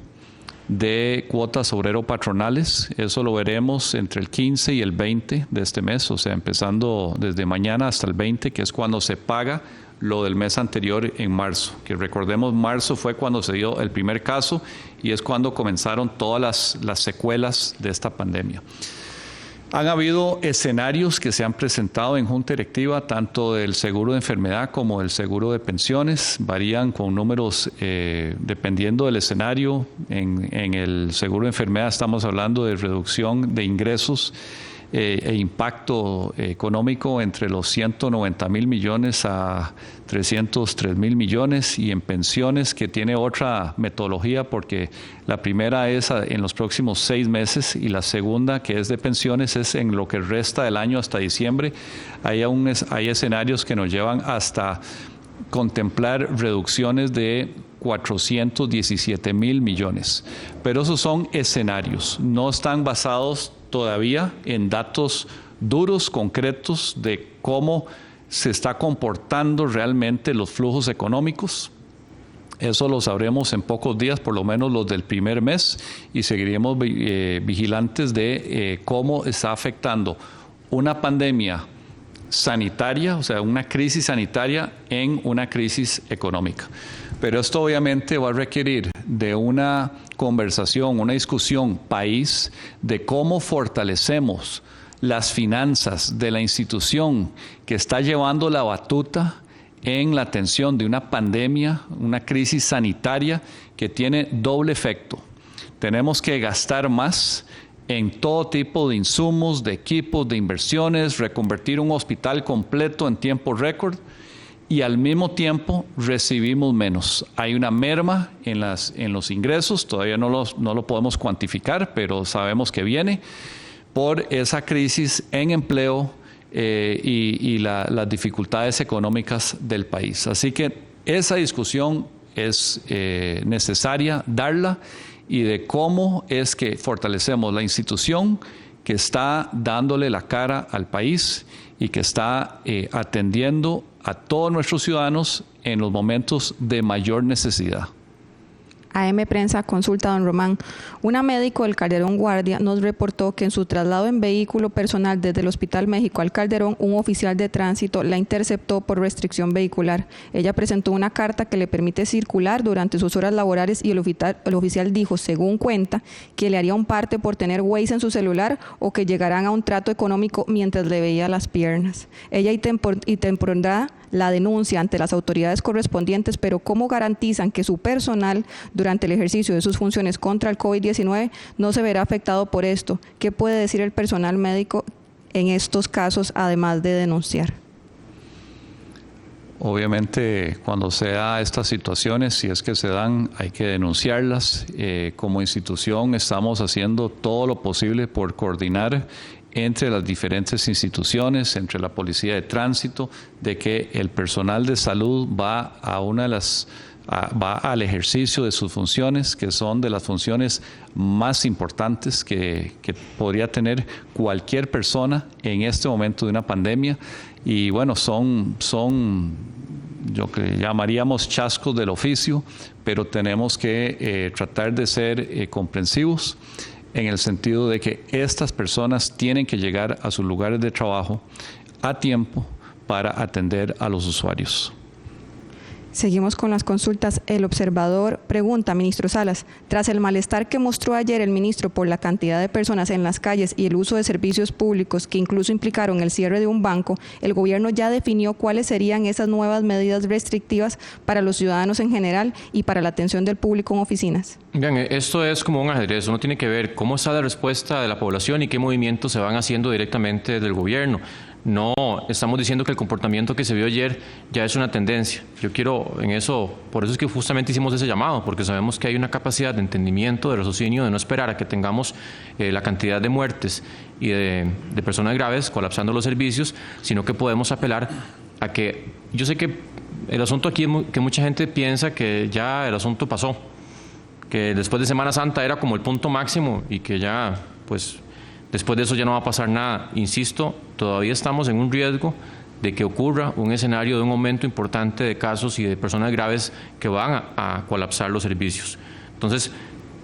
Speaker 3: de cuotas obrero-patronales. Eso lo veremos entre el 15 y el 20 de este mes, o sea, empezando desde mañana hasta el 20, que es cuando se paga lo del mes anterior en marzo. Que recordemos, marzo fue cuando se dio el primer caso y es cuando comenzaron todas las secuelas de esta pandemia. Han habido escenarios que se han presentado en Junta Directiva, tanto del seguro de enfermedad como del seguro de pensiones. Varían con números dependiendo del escenario. En el seguro de enfermedad estamos hablando de reducción de ingresos e impacto económico entre los 190.000 millones a 303.000 millones, y en pensiones, que tiene otra metodología, porque la primera es en los próximos 6 meses y la segunda, que es de pensiones, es en lo que resta del año hasta diciembre. Hay escenarios que nos llevan hasta contemplar reducciones de 417.000 millones. Pero esos son escenarios, no están basados todavía en datos duros, concretos, de cómo se está comportando realmente los flujos económicos. Eso lo sabremos en pocos días, por lo menos los del primer mes, y seguiremos vigilantes de cómo está afectando una pandemia sanitaria, o sea, una crisis sanitaria en una crisis económica. Pero esto obviamente va a requerir de una conversación, una discusión país, de cómo fortalecemos las finanzas de la institución que está llevando la batuta en la atención de una pandemia, una crisis sanitaria que tiene doble efecto. Tenemos que gastar más en todo tipo de insumos, de equipos, de inversiones, reconvertir un hospital completo en tiempo récord, y al mismo tiempo recibimos menos. Hay una merma en los ingresos, todavía no lo podemos cuantificar, pero sabemos que viene por esa crisis en empleo y las dificultades económicas del país. Así que esa discusión es necesaria darla, y de cómo es que fortalecemos la institución que está dándole la cara al país y que está atendiendo a todos nuestros ciudadanos en los momentos de mayor necesidad.
Speaker 1: AM Prensa consulta, don Román. Una médico del Calderón Guardia nos reportó que en su traslado en vehículo personal desde el Hospital México al Calderón, un oficial de tránsito la interceptó por restricción vehicular. Ella presentó una carta que le permite circular durante sus horas laborales y el oficial dijo, según cuenta, que le haría un parte por tener Waze en su celular o que llegarán a un trato económico mientras le veía las piernas. Ella intempondrá la denuncia ante las autoridades correspondientes, pero ¿cómo garantizan que su personal durante el ejercicio de sus funciones contra el COVID-19 no se verá afectado por esto? ¿Qué puede decir el personal médico en estos casos, además de denunciar?
Speaker 3: Obviamente, cuando se da estas situaciones, si es que se dan, hay que denunciarlas. Como institución estamos haciendo todo lo posible por coordinar entre las diferentes instituciones, entre la Policía de Tránsito, de que el personal de salud va al ejercicio de sus funciones, que son de las funciones más importantes que podría tener cualquier persona en este momento de una pandemia. Y bueno, son lo que llamaríamos chascos del oficio, pero tenemos que tratar de ser comprensivos, en el sentido de que estas personas tienen que llegar a sus lugares de trabajo a tiempo para atender a los usuarios.
Speaker 1: Seguimos con las consultas. El observador pregunta, ministro Salas, tras el malestar que mostró ayer el ministro por la cantidad de personas en las calles y el uso de servicios públicos que incluso implicaron el cierre de un banco, el gobierno ya definió cuáles serían esas nuevas medidas restrictivas para los ciudadanos en general y para la atención del público en oficinas.
Speaker 2: Bien, esto es como un ajedrez. Uno tiene que ver cómo está la respuesta de la población y qué movimientos se van haciendo directamente del gobierno. No estamos diciendo que el comportamiento que se vio ayer ya es una tendencia. Yo quiero en eso, por eso es que justamente hicimos ese llamado, porque sabemos que hay una capacidad de entendimiento, de raciocinio, de no esperar a que tengamos la cantidad de muertes y de personas graves colapsando los servicios, sino que podemos apelar a que, yo sé que el asunto aquí es que mucha gente piensa que ya el asunto pasó, que después de Semana Santa era como el punto máximo y que ya, pues, después de eso ya no va a pasar nada. Insisto, todavía estamos en un riesgo de que ocurra un escenario de un aumento importante de casos y de personas graves que van a colapsar los servicios. Entonces,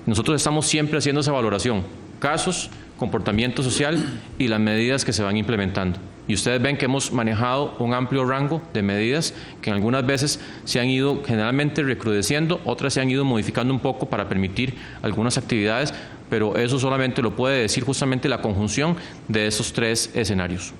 Speaker 2: nosotros estamos siempre haciendo esa valoración, casos, comportamiento social y las medidas que se van implementando. Y ustedes ven que hemos manejado un amplio rango de medidas que algunas veces se han ido generalmente recrudeciendo, otras se han ido modificando un poco para permitir algunas actividades, pero eso solamente lo puede decir justamente la conjunción de esos tres escenarios.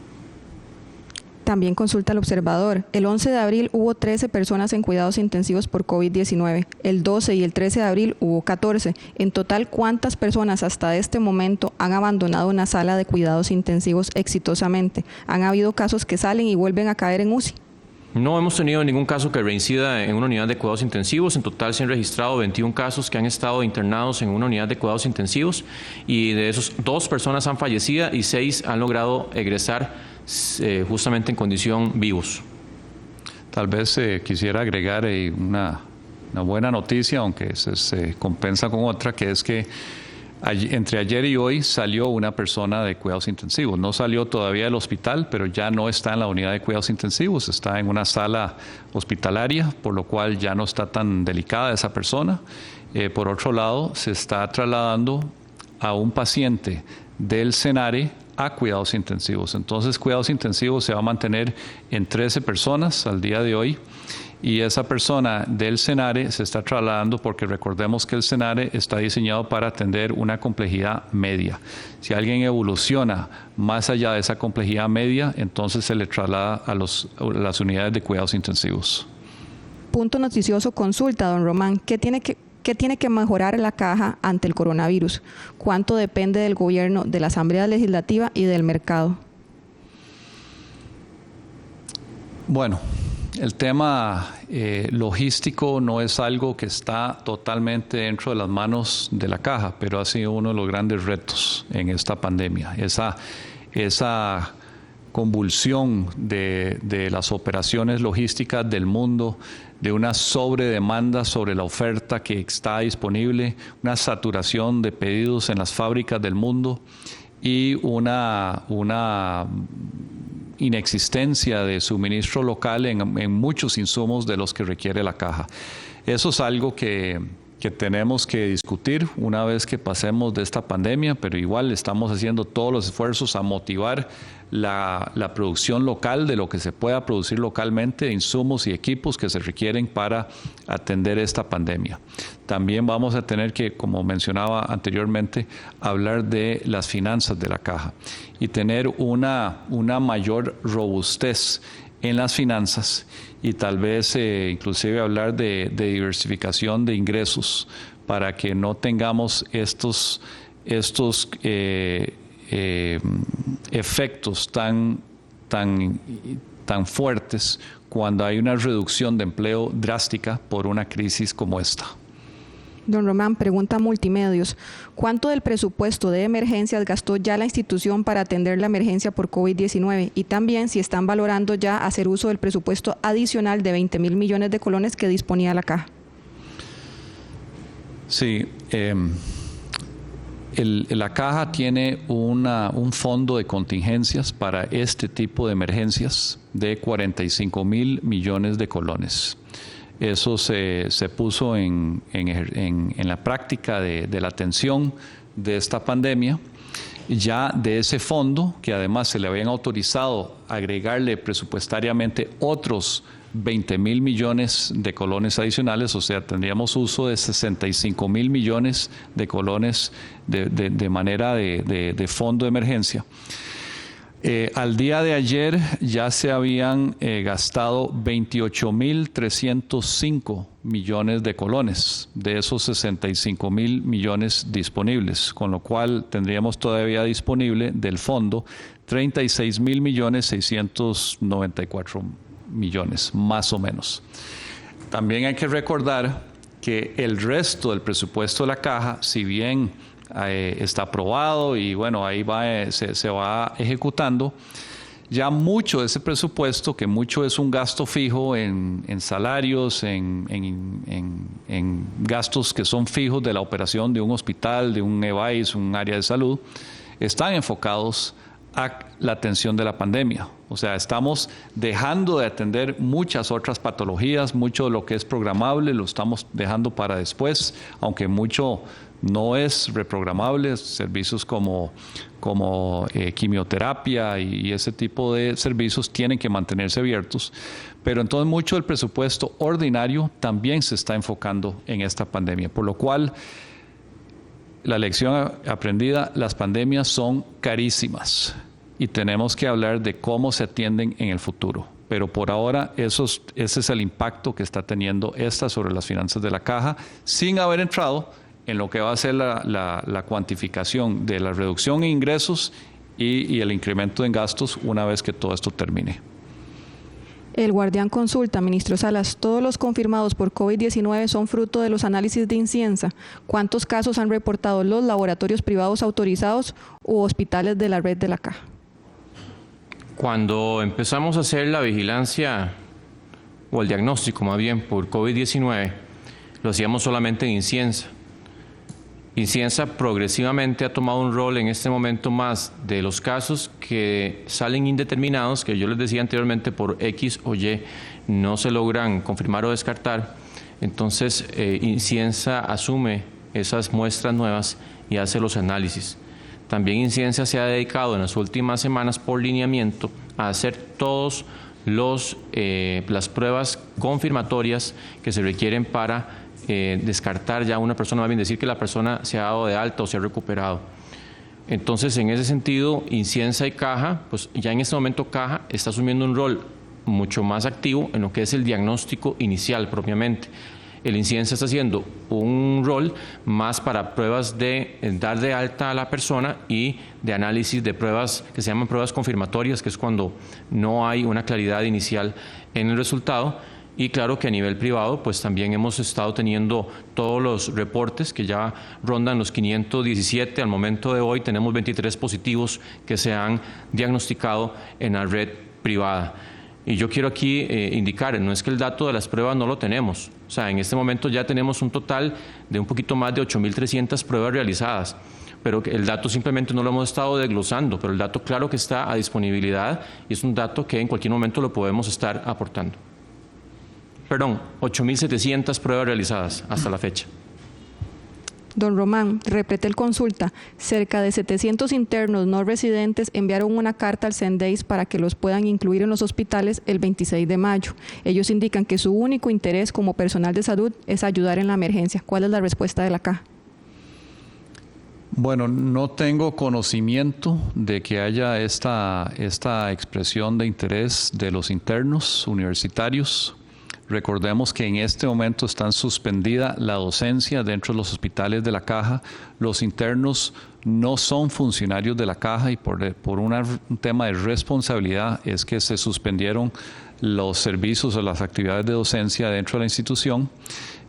Speaker 1: También consulta al observador. El 11 de abril hubo 13 personas en cuidados intensivos por COVID-19. El 12 y el 13 de abril hubo 14. En total, ¿cuántas personas hasta este momento han abandonado una sala de cuidados intensivos exitosamente? ¿Han habido casos que salen y vuelven a caer en UCI?
Speaker 2: No hemos tenido ningún caso que reincida en una unidad de cuidados intensivos. En total se han registrado 21 casos que han estado internados en una unidad de cuidados intensivos y de esos 2 personas han fallecido y 6 han logrado egresar justamente en condición vivos.
Speaker 3: Tal vez quisiera agregar una buena noticia, aunque se compensa con otra, que es que entre ayer y hoy salió una persona de cuidados intensivos. No salió todavía del hospital, pero ya no está en la unidad de cuidados intensivos, está en una sala hospitalaria, por lo cual ya no está tan delicada esa persona. Por otro lado, se está trasladando a un paciente del SENARE a cuidados intensivos. Entonces, cuidados intensivos se va a mantener en 13 personas al día de hoy. Y esa persona del SENARE se está trasladando porque recordemos que el SENARE está diseñado para atender una complejidad media. Si alguien evoluciona más allá de esa complejidad media, entonces se le traslada a las unidades de cuidados intensivos.
Speaker 1: Punto noticioso, consulta, don Román. ¿Qué tiene que mejorar la caja ante el coronavirus? ¿Cuánto depende del gobierno, de la Asamblea Legislativa y del mercado?
Speaker 3: Bueno, el tema logístico no es algo que está totalmente dentro de las manos de la caja, pero ha sido uno de los grandes retos en esta pandemia. Esa convulsión de las operaciones logísticas del mundo, de una sobredemanda sobre la oferta que está disponible, una saturación de pedidos en las fábricas del mundo y una inexistencia de suministro local en muchos insumos de los que requiere la caja. Eso es algo que tenemos que discutir una vez que pasemos de esta pandemia, pero igual estamos haciendo todos los esfuerzos a motivar la producción local de lo que se pueda producir localmente, insumos y equipos que se requieren para atender esta pandemia. También vamos a tener que, como mencionaba anteriormente, hablar de las finanzas de la caja y tener una mayor robustez en las finanzas y tal vez inclusive hablar de diversificación de ingresos para que no tengamos estos efectos tan fuertes cuando hay una reducción de empleo drástica por una crisis como esta.
Speaker 1: Don Román, pregunta Multimedios. ¿Cuánto del presupuesto de emergencias gastó ya la institución para atender la emergencia por COVID-19? Y también si están valorando ya hacer uso del presupuesto adicional de 20.000 millones de colones que disponía la caja.
Speaker 3: Sí, la caja tiene un fondo de contingencias para este tipo de emergencias de 45.000 millones de colones. Eso se puso en la práctica de la atención de esta pandemia. Ya de ese fondo, que además se le habían autorizado agregarle presupuestariamente otros 20.000 millones de colones adicionales, o sea, tendríamos uso de 65.000 millones de colones de manera de fondo de emergencia. Al día de ayer ya se habían gastado 28.305 millones de colones de esos 65.000 millones disponibles, con lo cual tendríamos todavía disponible del fondo 36.694 millones, más o menos. También hay que recordar que el resto del presupuesto de la caja, si bien está aprobado y bueno, ahí se va ejecutando, ya mucho de ese presupuesto, que mucho es un gasto fijo en salarios, en gastos que son fijos de la operación de un hospital, de un EVAIS, un área de salud, están enfocados a la atención de la pandemia. O sea, estamos dejando de atender muchas otras patologías, mucho de lo que es programable lo estamos dejando para después, aunque mucho no es reprogramable, servicios como quimioterapia y ese tipo de servicios tienen que mantenerse abiertos, pero entonces mucho del presupuesto ordinario también se está enfocando en esta pandemia, por lo cual la lección aprendida, las pandemias son carísimas y tenemos que hablar de cómo se atienden en el futuro. Pero por ahora ese es el impacto que está teniendo esta sobre las finanzas de la caja, sin haber entrado en lo que va a ser la cuantificación de la reducción en ingresos y el incremento en gastos una vez que todo esto termine.
Speaker 1: El Guardián consulta, ministro Salas, ¿todos los confirmados por COVID-19 son fruto de los análisis de Inciensa? ¿Cuántos casos han reportado los laboratorios privados autorizados u hospitales de la red de la caja?
Speaker 2: Cuando empezamos a hacer la vigilancia o el diagnóstico más bien por COVID-19, lo hacíamos solamente en Inciensa. Inciensa progresivamente ha tomado un rol en este momento más de los casos que salen indeterminados, que yo les decía anteriormente por X o Y no se logran confirmar o descartar. Entonces Inciensa asume esas muestras nuevas y hace los análisis. También Inciensa se ha dedicado en las últimas semanas por lineamiento a hacer todos las pruebas confirmatorias que se requieren para descartar ya una persona, más bien decir que la persona se ha dado de alta o se ha recuperado. Entonces, en ese sentido, Inciensa y Caja, pues ya en este momento Caja está asumiendo un rol mucho más activo en lo que es el diagnóstico inicial propiamente. El Inciensa está haciendo un rol más para pruebas de dar de alta a la persona y de análisis de pruebas que se llaman pruebas confirmatorias, que es cuando no hay una claridad inicial en el resultado. Y claro que a nivel privado, pues también hemos estado teniendo todos los reportes que ya rondan los 517. Al momento de hoy tenemos 23 positivos que se han diagnosticado en la red privada. Y yo quiero aquí indicar, no es que el dato de las pruebas no lo tenemos. O sea, en este momento ya tenemos un total de un poquito más de 8.300 pruebas realizadas. Pero el dato simplemente no lo hemos estado desglosando, pero el dato claro que está a disponibilidad y es un dato que en cualquier momento lo podemos estar aportando. Perdón, 8.700 pruebas realizadas hasta la fecha.
Speaker 1: Don Román, Repretel consulta, cerca de 700 internos no residentes enviaron una carta al CENDEIS para que los puedan incluir en los hospitales el 26 de mayo. Ellos indican que su único interés como personal de salud es ayudar en la emergencia. ¿Cuál es la respuesta de la caja?
Speaker 3: Bueno, no tengo conocimiento de que haya esta expresión de interés de los internos universitarios. Recordemos que en este momento está suspendida la docencia dentro de los hospitales de la caja. Los internos no son funcionarios de la caja y por un tema de responsabilidad es que se suspendieron los servicios o las actividades de docencia dentro de la institución.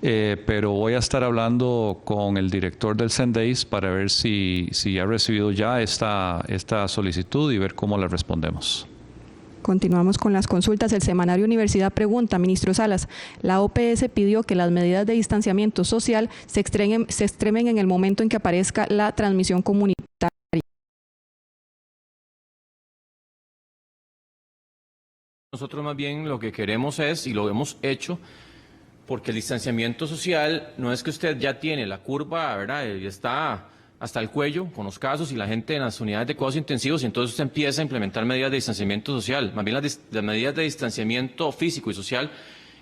Speaker 3: Pero voy a estar hablando con el director del CENDEIS para ver si ha recibido ya esta solicitud y ver cómo le respondemos.
Speaker 1: Continuamos con las consultas. El semanario Universidad pregunta, ministro Salas, la OPS pidió que las medidas de distanciamiento social se extremen en el momento en que aparezca la transmisión comunitaria.
Speaker 2: Nosotros más bien lo que queremos es, y lo hemos hecho, porque el distanciamiento social no es que usted ya tiene la curva, ¿verdad? Y está hasta el cuello con los casos y la gente en las unidades de cuidados intensivos y entonces usted empieza a implementar medidas de distanciamiento social. Más bien las medidas de distanciamiento físico y social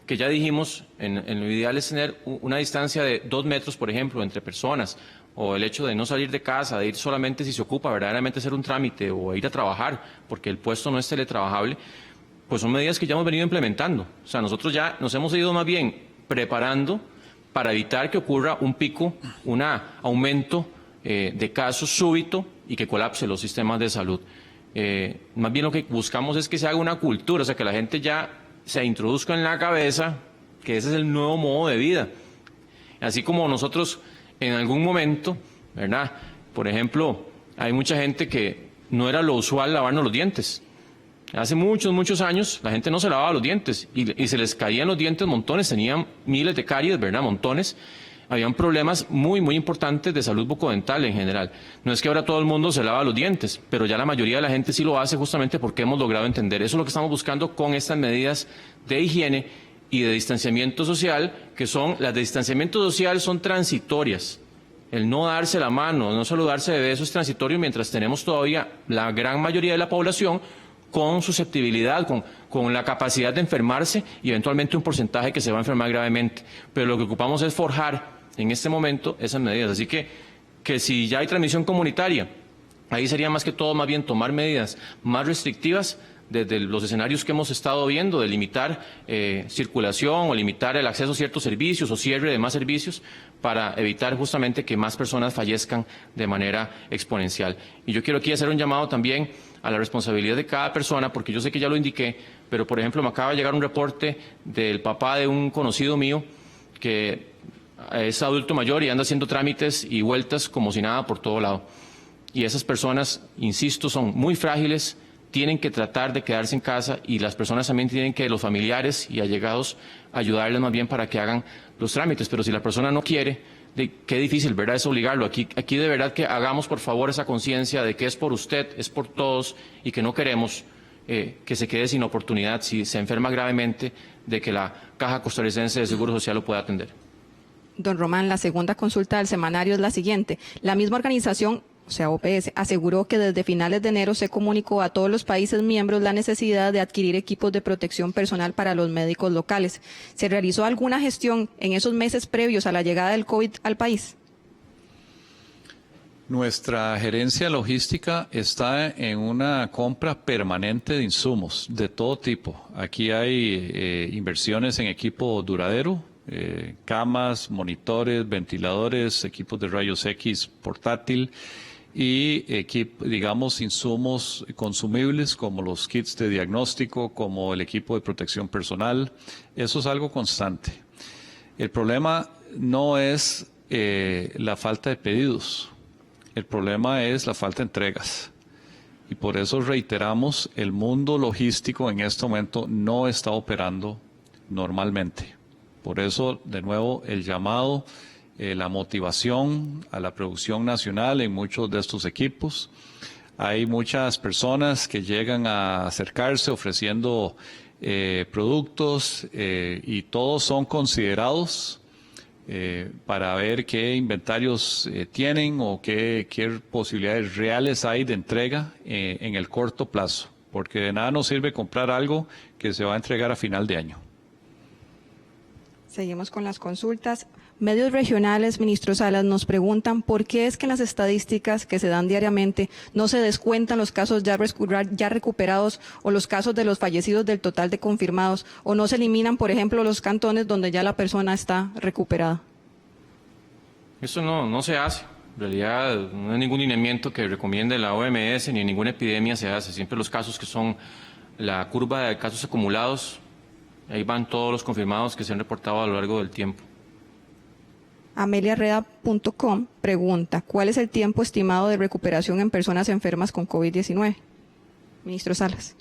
Speaker 2: que ya dijimos, en lo ideal es tener una distancia de 2 metros, por ejemplo, entre personas, o el hecho de no salir de casa, de ir solamente si se ocupa verdaderamente hacer un trámite o ir a trabajar porque el puesto no es teletrabajable, pues son medidas que ya hemos venido implementando. O sea, nosotros ya nos hemos ido más bien preparando para evitar que ocurra un pico, un aumento de casos súbito y que colapse los sistemas de salud. Más bien lo que buscamos es que se haga una cultura, o sea, que la gente ya se introduzca en la cabeza que ese es el nuevo modo de vida. Así como nosotros en algún momento, ¿verdad? Por ejemplo, hay mucha gente que no era lo usual lavarnos los dientes. Hace muchos años la gente no se lavaba los dientes y se les caían los dientes montones, tenían miles de caries, ¿verdad? Montones. Habían problemas muy importantes de salud bucodental en general. No es que ahora todo el mundo se lava los dientes, pero ya la mayoría de la gente sí lo hace justamente porque hemos logrado entender. Eso es lo que estamos buscando con estas medidas de higiene y de distanciamiento social, que son, las de distanciamiento social son transitorias. El no darse la mano, no saludarse de beso es transitorio mientras tenemos todavía la gran mayoría de la población con susceptibilidad, con la capacidad de enfermarse y eventualmente un porcentaje que se va a enfermar gravemente. Pero lo que ocupamos es forjar en este momento esas medidas. Así que si ya hay transmisión comunitaria, ahí sería más que todo más bien tomar medidas más restrictivas desde los escenarios que hemos estado viendo, de limitar circulación o limitar el acceso a ciertos servicios o cierre de más servicios para evitar justamente que más personas fallezcan de manera exponencial. Y yo quiero aquí hacer un llamado también a la responsabilidad de cada persona, porque yo sé que ya lo indiqué, pero por ejemplo me acaba de llegar un reporte del papá de un conocido mío que es adulto mayor y anda haciendo trámites y vueltas como si nada por todo lado. Y esas personas, insisto, son muy frágiles, tienen que tratar de quedarse en casa y las personas también tienen que, los familiares y allegados, ayudarles más bien para que hagan los trámites. Pero si la persona no quiere, qué difícil, ¿verdad?, es obligarlo. Aquí de verdad que hagamos por favor esa conciencia de que es por usted, es por todos y que no queremos que se quede sin oportunidad, si se enferma gravemente, de que la Caja Costarricense de Seguro Social lo pueda atender.
Speaker 1: Don Román, la segunda consulta del semanario es la siguiente. La misma organización, o sea, OPS, aseguró que desde finales de enero se comunicó a todos los países miembros la necesidad de adquirir equipos de protección personal para los médicos locales. ¿Se realizó alguna gestión en esos meses previos a la llegada del COVID al país?
Speaker 3: Nuestra gerencia logística está en una compra permanente de insumos de todo tipo. Aquí hay inversiones en equipo duradero, camas, monitores, ventiladores, equipos de rayos X portátil y digamos insumos consumibles como los kits de diagnóstico, como el equipo de protección personal. Eso es algo constante. El problema no es la falta de pedidos, el problema es la falta de entregas. Y por eso reiteramos, el mundo logístico en este momento no está operando normalmente. Por eso, de nuevo, el llamado, la motivación a la producción nacional en muchos de estos equipos. Hay muchas personas que llegan a acercarse ofreciendo productos y todos son considerados para ver qué inventarios tienen o qué posibilidades reales hay de entrega en el corto plazo. Porque de nada nos sirve comprar algo que se va a entregar a final de año.
Speaker 1: Seguimos con las consultas. Medios regionales, ministro Salas, nos preguntan por qué es que en las estadísticas que se dan diariamente no se descuentan los casos ya recuperados o los casos de los fallecidos del total de confirmados, o no se eliminan, por ejemplo, los cantones donde ya la persona está recuperada.
Speaker 2: Eso no se hace. En realidad no hay ningún lineamiento que recomiende la OMS ni ninguna epidemia se hace. Siempre los casos que son la curva de casos acumulados, ahí van todos los confirmados que se han reportado a lo largo del tiempo.
Speaker 1: AmeliaReda.com pregunta, ¿cuál es el tiempo estimado de recuperación en personas enfermas con COVID-19? Ministro Salas.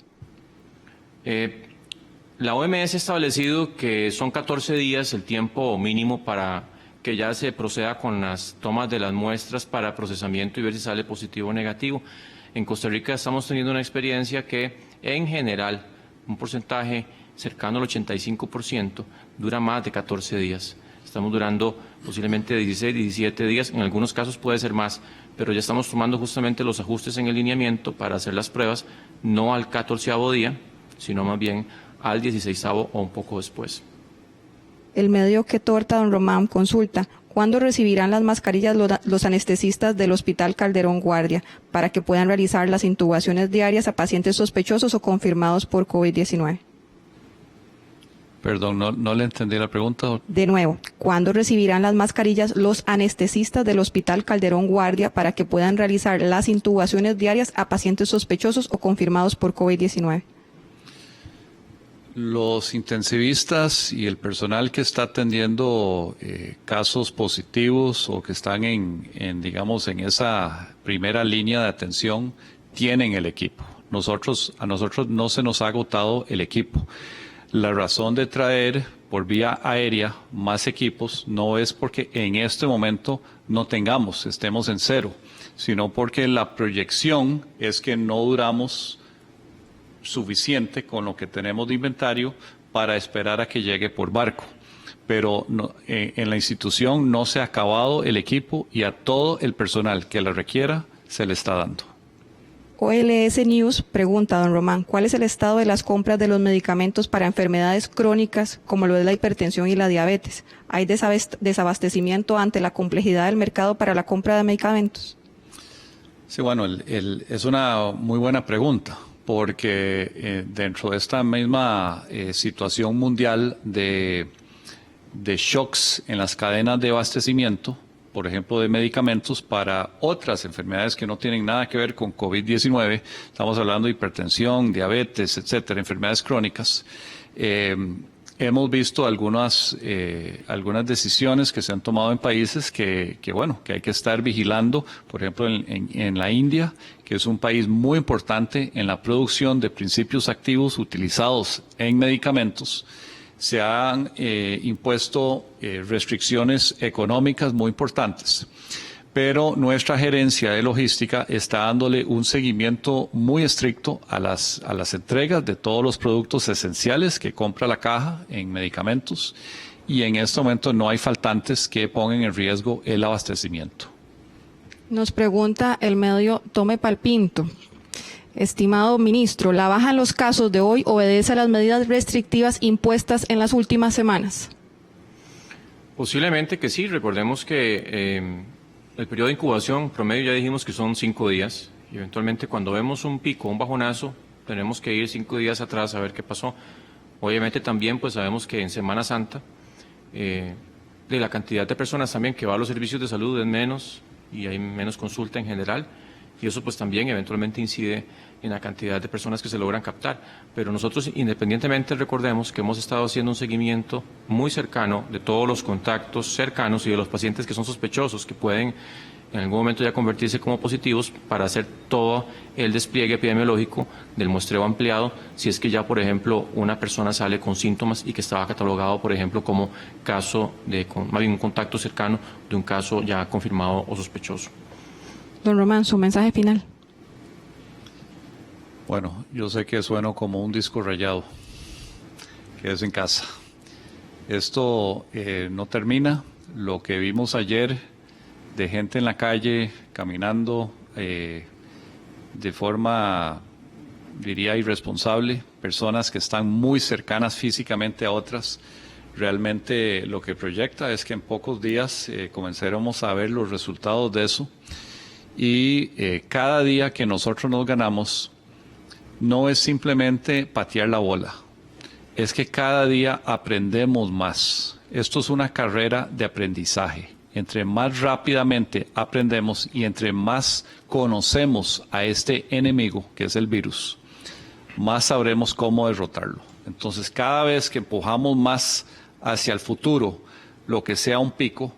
Speaker 2: La OMS ha establecido que son 14 días el tiempo mínimo para que ya se proceda con las tomas de las muestras para procesamiento y ver si sale positivo o negativo. En Costa Rica estamos teniendo una experiencia que, en general, un porcentaje cercano al 85%, dura más de 14 días. Estamos durando posiblemente 16, 17 días, en algunos casos puede ser más, pero ya estamos tomando justamente los ajustes en el lineamiento para hacer las pruebas, no al 14º día, sino más bien al 16º o un poco después.
Speaker 1: El medio Que Torta, don Román, consulta, ¿cuándo recibirán las mascarillas los anestesistas del Hospital Calderón Guardia para que puedan realizar las intubaciones diarias a pacientes sospechosos o confirmados por COVID-19?
Speaker 3: Perdón, no le entendí la pregunta.
Speaker 1: De nuevo, ¿cuándo recibirán las mascarillas los anestesistas del Hospital Calderón Guardia para que puedan realizar las intubaciones diarias a pacientes sospechosos o confirmados por COVID-19?
Speaker 3: Los intensivistas y el personal que está atendiendo casos positivos o que están digamos, en esa primera línea de atención tienen el equipo. A nosotros no se nos ha agotado el equipo. La razón de traer por vía aérea más equipos no es porque en este momento no estemos en cero, sino porque la proyección es que no duramos suficiente con lo que tenemos de inventario para esperar a que llegue por barco. Pero en la institución no se ha acabado el equipo y a todo el personal que la requiera se le está dando.
Speaker 1: OLS News pregunta, don Román, ¿cuál es el estado de las compras de los medicamentos para enfermedades crónicas como lo es la hipertensión y la diabetes? ¿Hay desabastecimiento ante la complejidad del mercado para la compra de medicamentos?
Speaker 3: Sí, bueno, es una muy buena pregunta, porque dentro de esta misma situación mundial de shocks en las cadenas de abastecimiento, por ejemplo, de medicamentos para otras enfermedades que no tienen nada que ver con COVID-19, estamos hablando de hipertensión, diabetes, etcétera, enfermedades crónicas. Hemos visto algunas decisiones que se han tomado en países que hay que estar vigilando, por ejemplo, en la India, que es un país muy importante en la producción de principios activos utilizados en medicamentos. Se han impuesto restricciones económicas muy importantes, pero nuestra gerencia de logística está dándole un seguimiento muy estricto a las entregas de todos los productos esenciales que compra la caja en medicamentos, y en este momento no hay faltantes que pongan en riesgo el abastecimiento.
Speaker 1: Nos pregunta el medio Tome Palpinto. Estimado ministro, ¿la baja en los casos de hoy obedece a las medidas restrictivas impuestas en las últimas semanas?
Speaker 2: Posiblemente que sí. Recordemos que el periodo de incubación promedio ya dijimos que son 5 días. Y eventualmente cuando vemos un pico, un bajonazo, tenemos que ir 5 días atrás a ver qué pasó. Obviamente también pues sabemos que en Semana Santa de la cantidad de personas también que va a los servicios de salud es menos y hay menos consulta en general. Y eso pues también eventualmente incide en la cantidad de personas que se logran captar. Pero nosotros independientemente recordemos que hemos estado haciendo un seguimiento muy cercano de todos los contactos cercanos y de los pacientes que son sospechosos, que pueden en algún momento ya convertirse como positivos, para hacer todo el despliegue epidemiológico del muestreo ampliado, si es que ya, por ejemplo, una persona sale con síntomas y que estaba catalogado, por ejemplo, como caso más bien un contacto cercano de un caso ya confirmado o sospechoso.
Speaker 1: Don Román, su mensaje final.
Speaker 3: Bueno, yo sé que sueno como un disco rayado, que es en casa. Esto no termina. Lo que vimos ayer de gente en la calle caminando de forma, diría, irresponsable, personas que están muy cercanas físicamente a otras, realmente lo que proyecta es que en pocos días comenzaremos a ver los resultados de eso. Y cada día que nosotros nos ganamos no es simplemente patear la bola, es que cada día aprendemos más. Esto es una carrera de aprendizaje. Entre más rápidamente aprendemos y entre más conocemos a este enemigo, que es el virus, más sabremos cómo derrotarlo. Entonces, cada vez que empujamos más hacia el futuro, lo que sea un pico,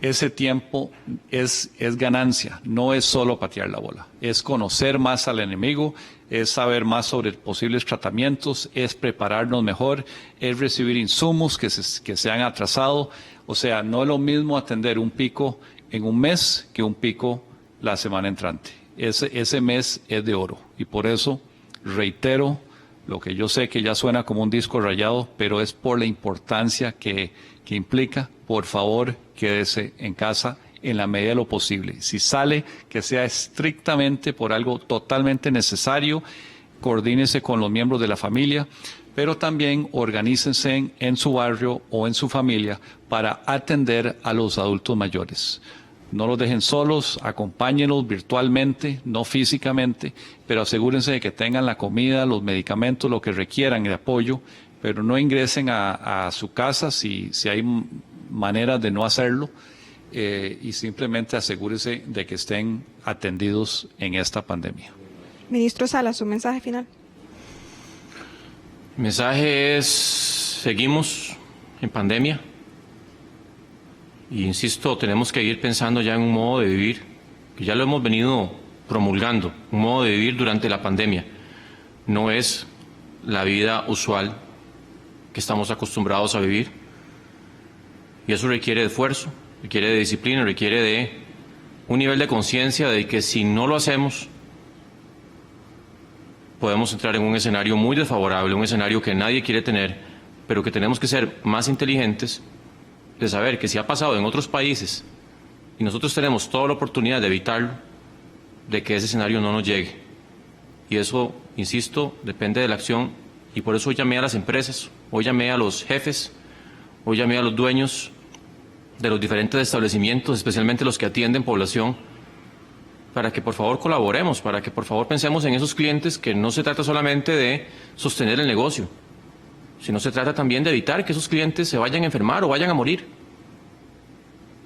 Speaker 3: ese tiempo es ganancia, no es solo patear la bola, es conocer más al enemigo, es saber más sobre posibles tratamientos, es prepararnos mejor, es recibir insumos que se han atrasado. O sea, no es lo mismo atender un pico en un mes que un pico la semana entrante. Ese mes es de oro, y por eso reitero lo que yo sé que ya suena como un disco rayado, pero es por la importancia que implica. Por favor, quédese en casa en la medida de lo posible. Si sale, que sea estrictamente por algo totalmente necesario, coordínese con los miembros de la familia, pero también organícense en su barrio o en su familia para atender a los adultos mayores. No los dejen solos, acompáñenlos virtualmente, no físicamente, pero asegúrense de que tengan la comida, los medicamentos, lo que requieran de apoyo, pero no ingresen a su casa si hay maneras de no hacerlo, y simplemente asegúrense de que estén atendidos en esta pandemia.
Speaker 1: Ministro Salas, su mensaje final.
Speaker 2: El mensaje es, seguimos en pandemia. Y insisto, tenemos que ir pensando ya en un modo de vivir, que ya lo hemos venido promulgando, un modo de vivir durante la pandemia. No es la vida usual que estamos acostumbrados a vivir. Y eso requiere de esfuerzo, requiere de disciplina, requiere de un nivel de conciencia de que si no lo hacemos, podemos entrar en un escenario muy desfavorable, un escenario que nadie quiere tener, pero que tenemos que ser más inteligentes de saber que si ha pasado en otros países y nosotros tenemos toda la oportunidad de evitarlo, de que ese escenario no nos llegue. Y eso, insisto, depende de la acción, y por eso hoy llamé a las empresas, hoy llamé a los jefes, hoy llamé a los dueños de los diferentes establecimientos, especialmente los que atienden población, para que por favor colaboremos, para que por favor pensemos en esos clientes, que no se trata solamente de sostener el negocio, sino se trata también de evitar que esos clientes se vayan a enfermar o vayan a morir.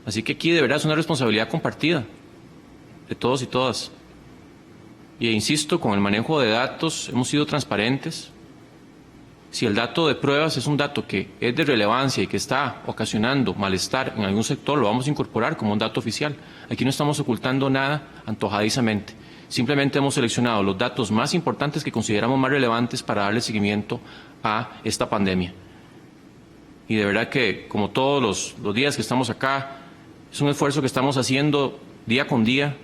Speaker 2: Así que aquí de verdad es una responsabilidad compartida de todos y todas. Y insisto, con el manejo de datos hemos sido transparentes. Si el dato de pruebas es un dato que es de relevancia y que está ocasionando malestar en algún sector, lo vamos a incorporar como un dato oficial. Aquí no estamos ocultando nada antojadizamente. Simplemente hemos seleccionado los datos más importantes que consideramos más relevantes para darle seguimiento a esta pandemia. Y de verdad que, como todos los días que estamos acá, es un esfuerzo que estamos haciendo día con día,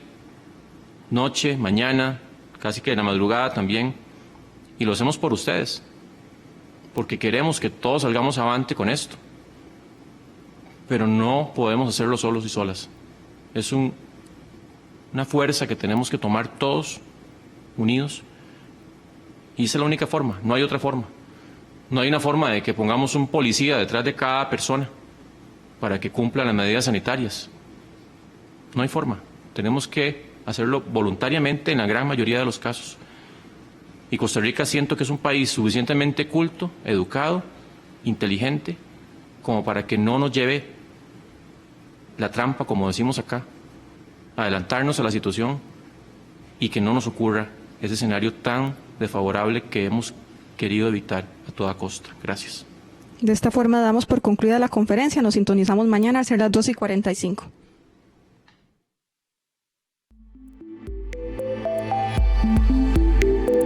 Speaker 2: noche, mañana, casi que en la madrugada también, y lo hacemos por ustedes, porque queremos que todos salgamos avante con esto. Pero no podemos hacerlo solos y solas. Es una fuerza que tenemos que tomar todos unidos, y esa es la única forma, no hay otra forma. No hay una forma de que pongamos un policía detrás de cada persona para que cumpla las medidas sanitarias. No hay forma. Tenemos que hacerlo voluntariamente en la gran mayoría de los casos. Y Costa Rica siento que es un país suficientemente culto, educado, inteligente, como para que no nos lleve la trampa, como decimos acá, adelantarnos a la situación y que no nos ocurra ese escenario tan desfavorable que hemos querido evitar a toda costa. Gracias.
Speaker 1: De esta forma damos por concluida la conferencia. Nos sintonizamos mañana a ser las 2:45.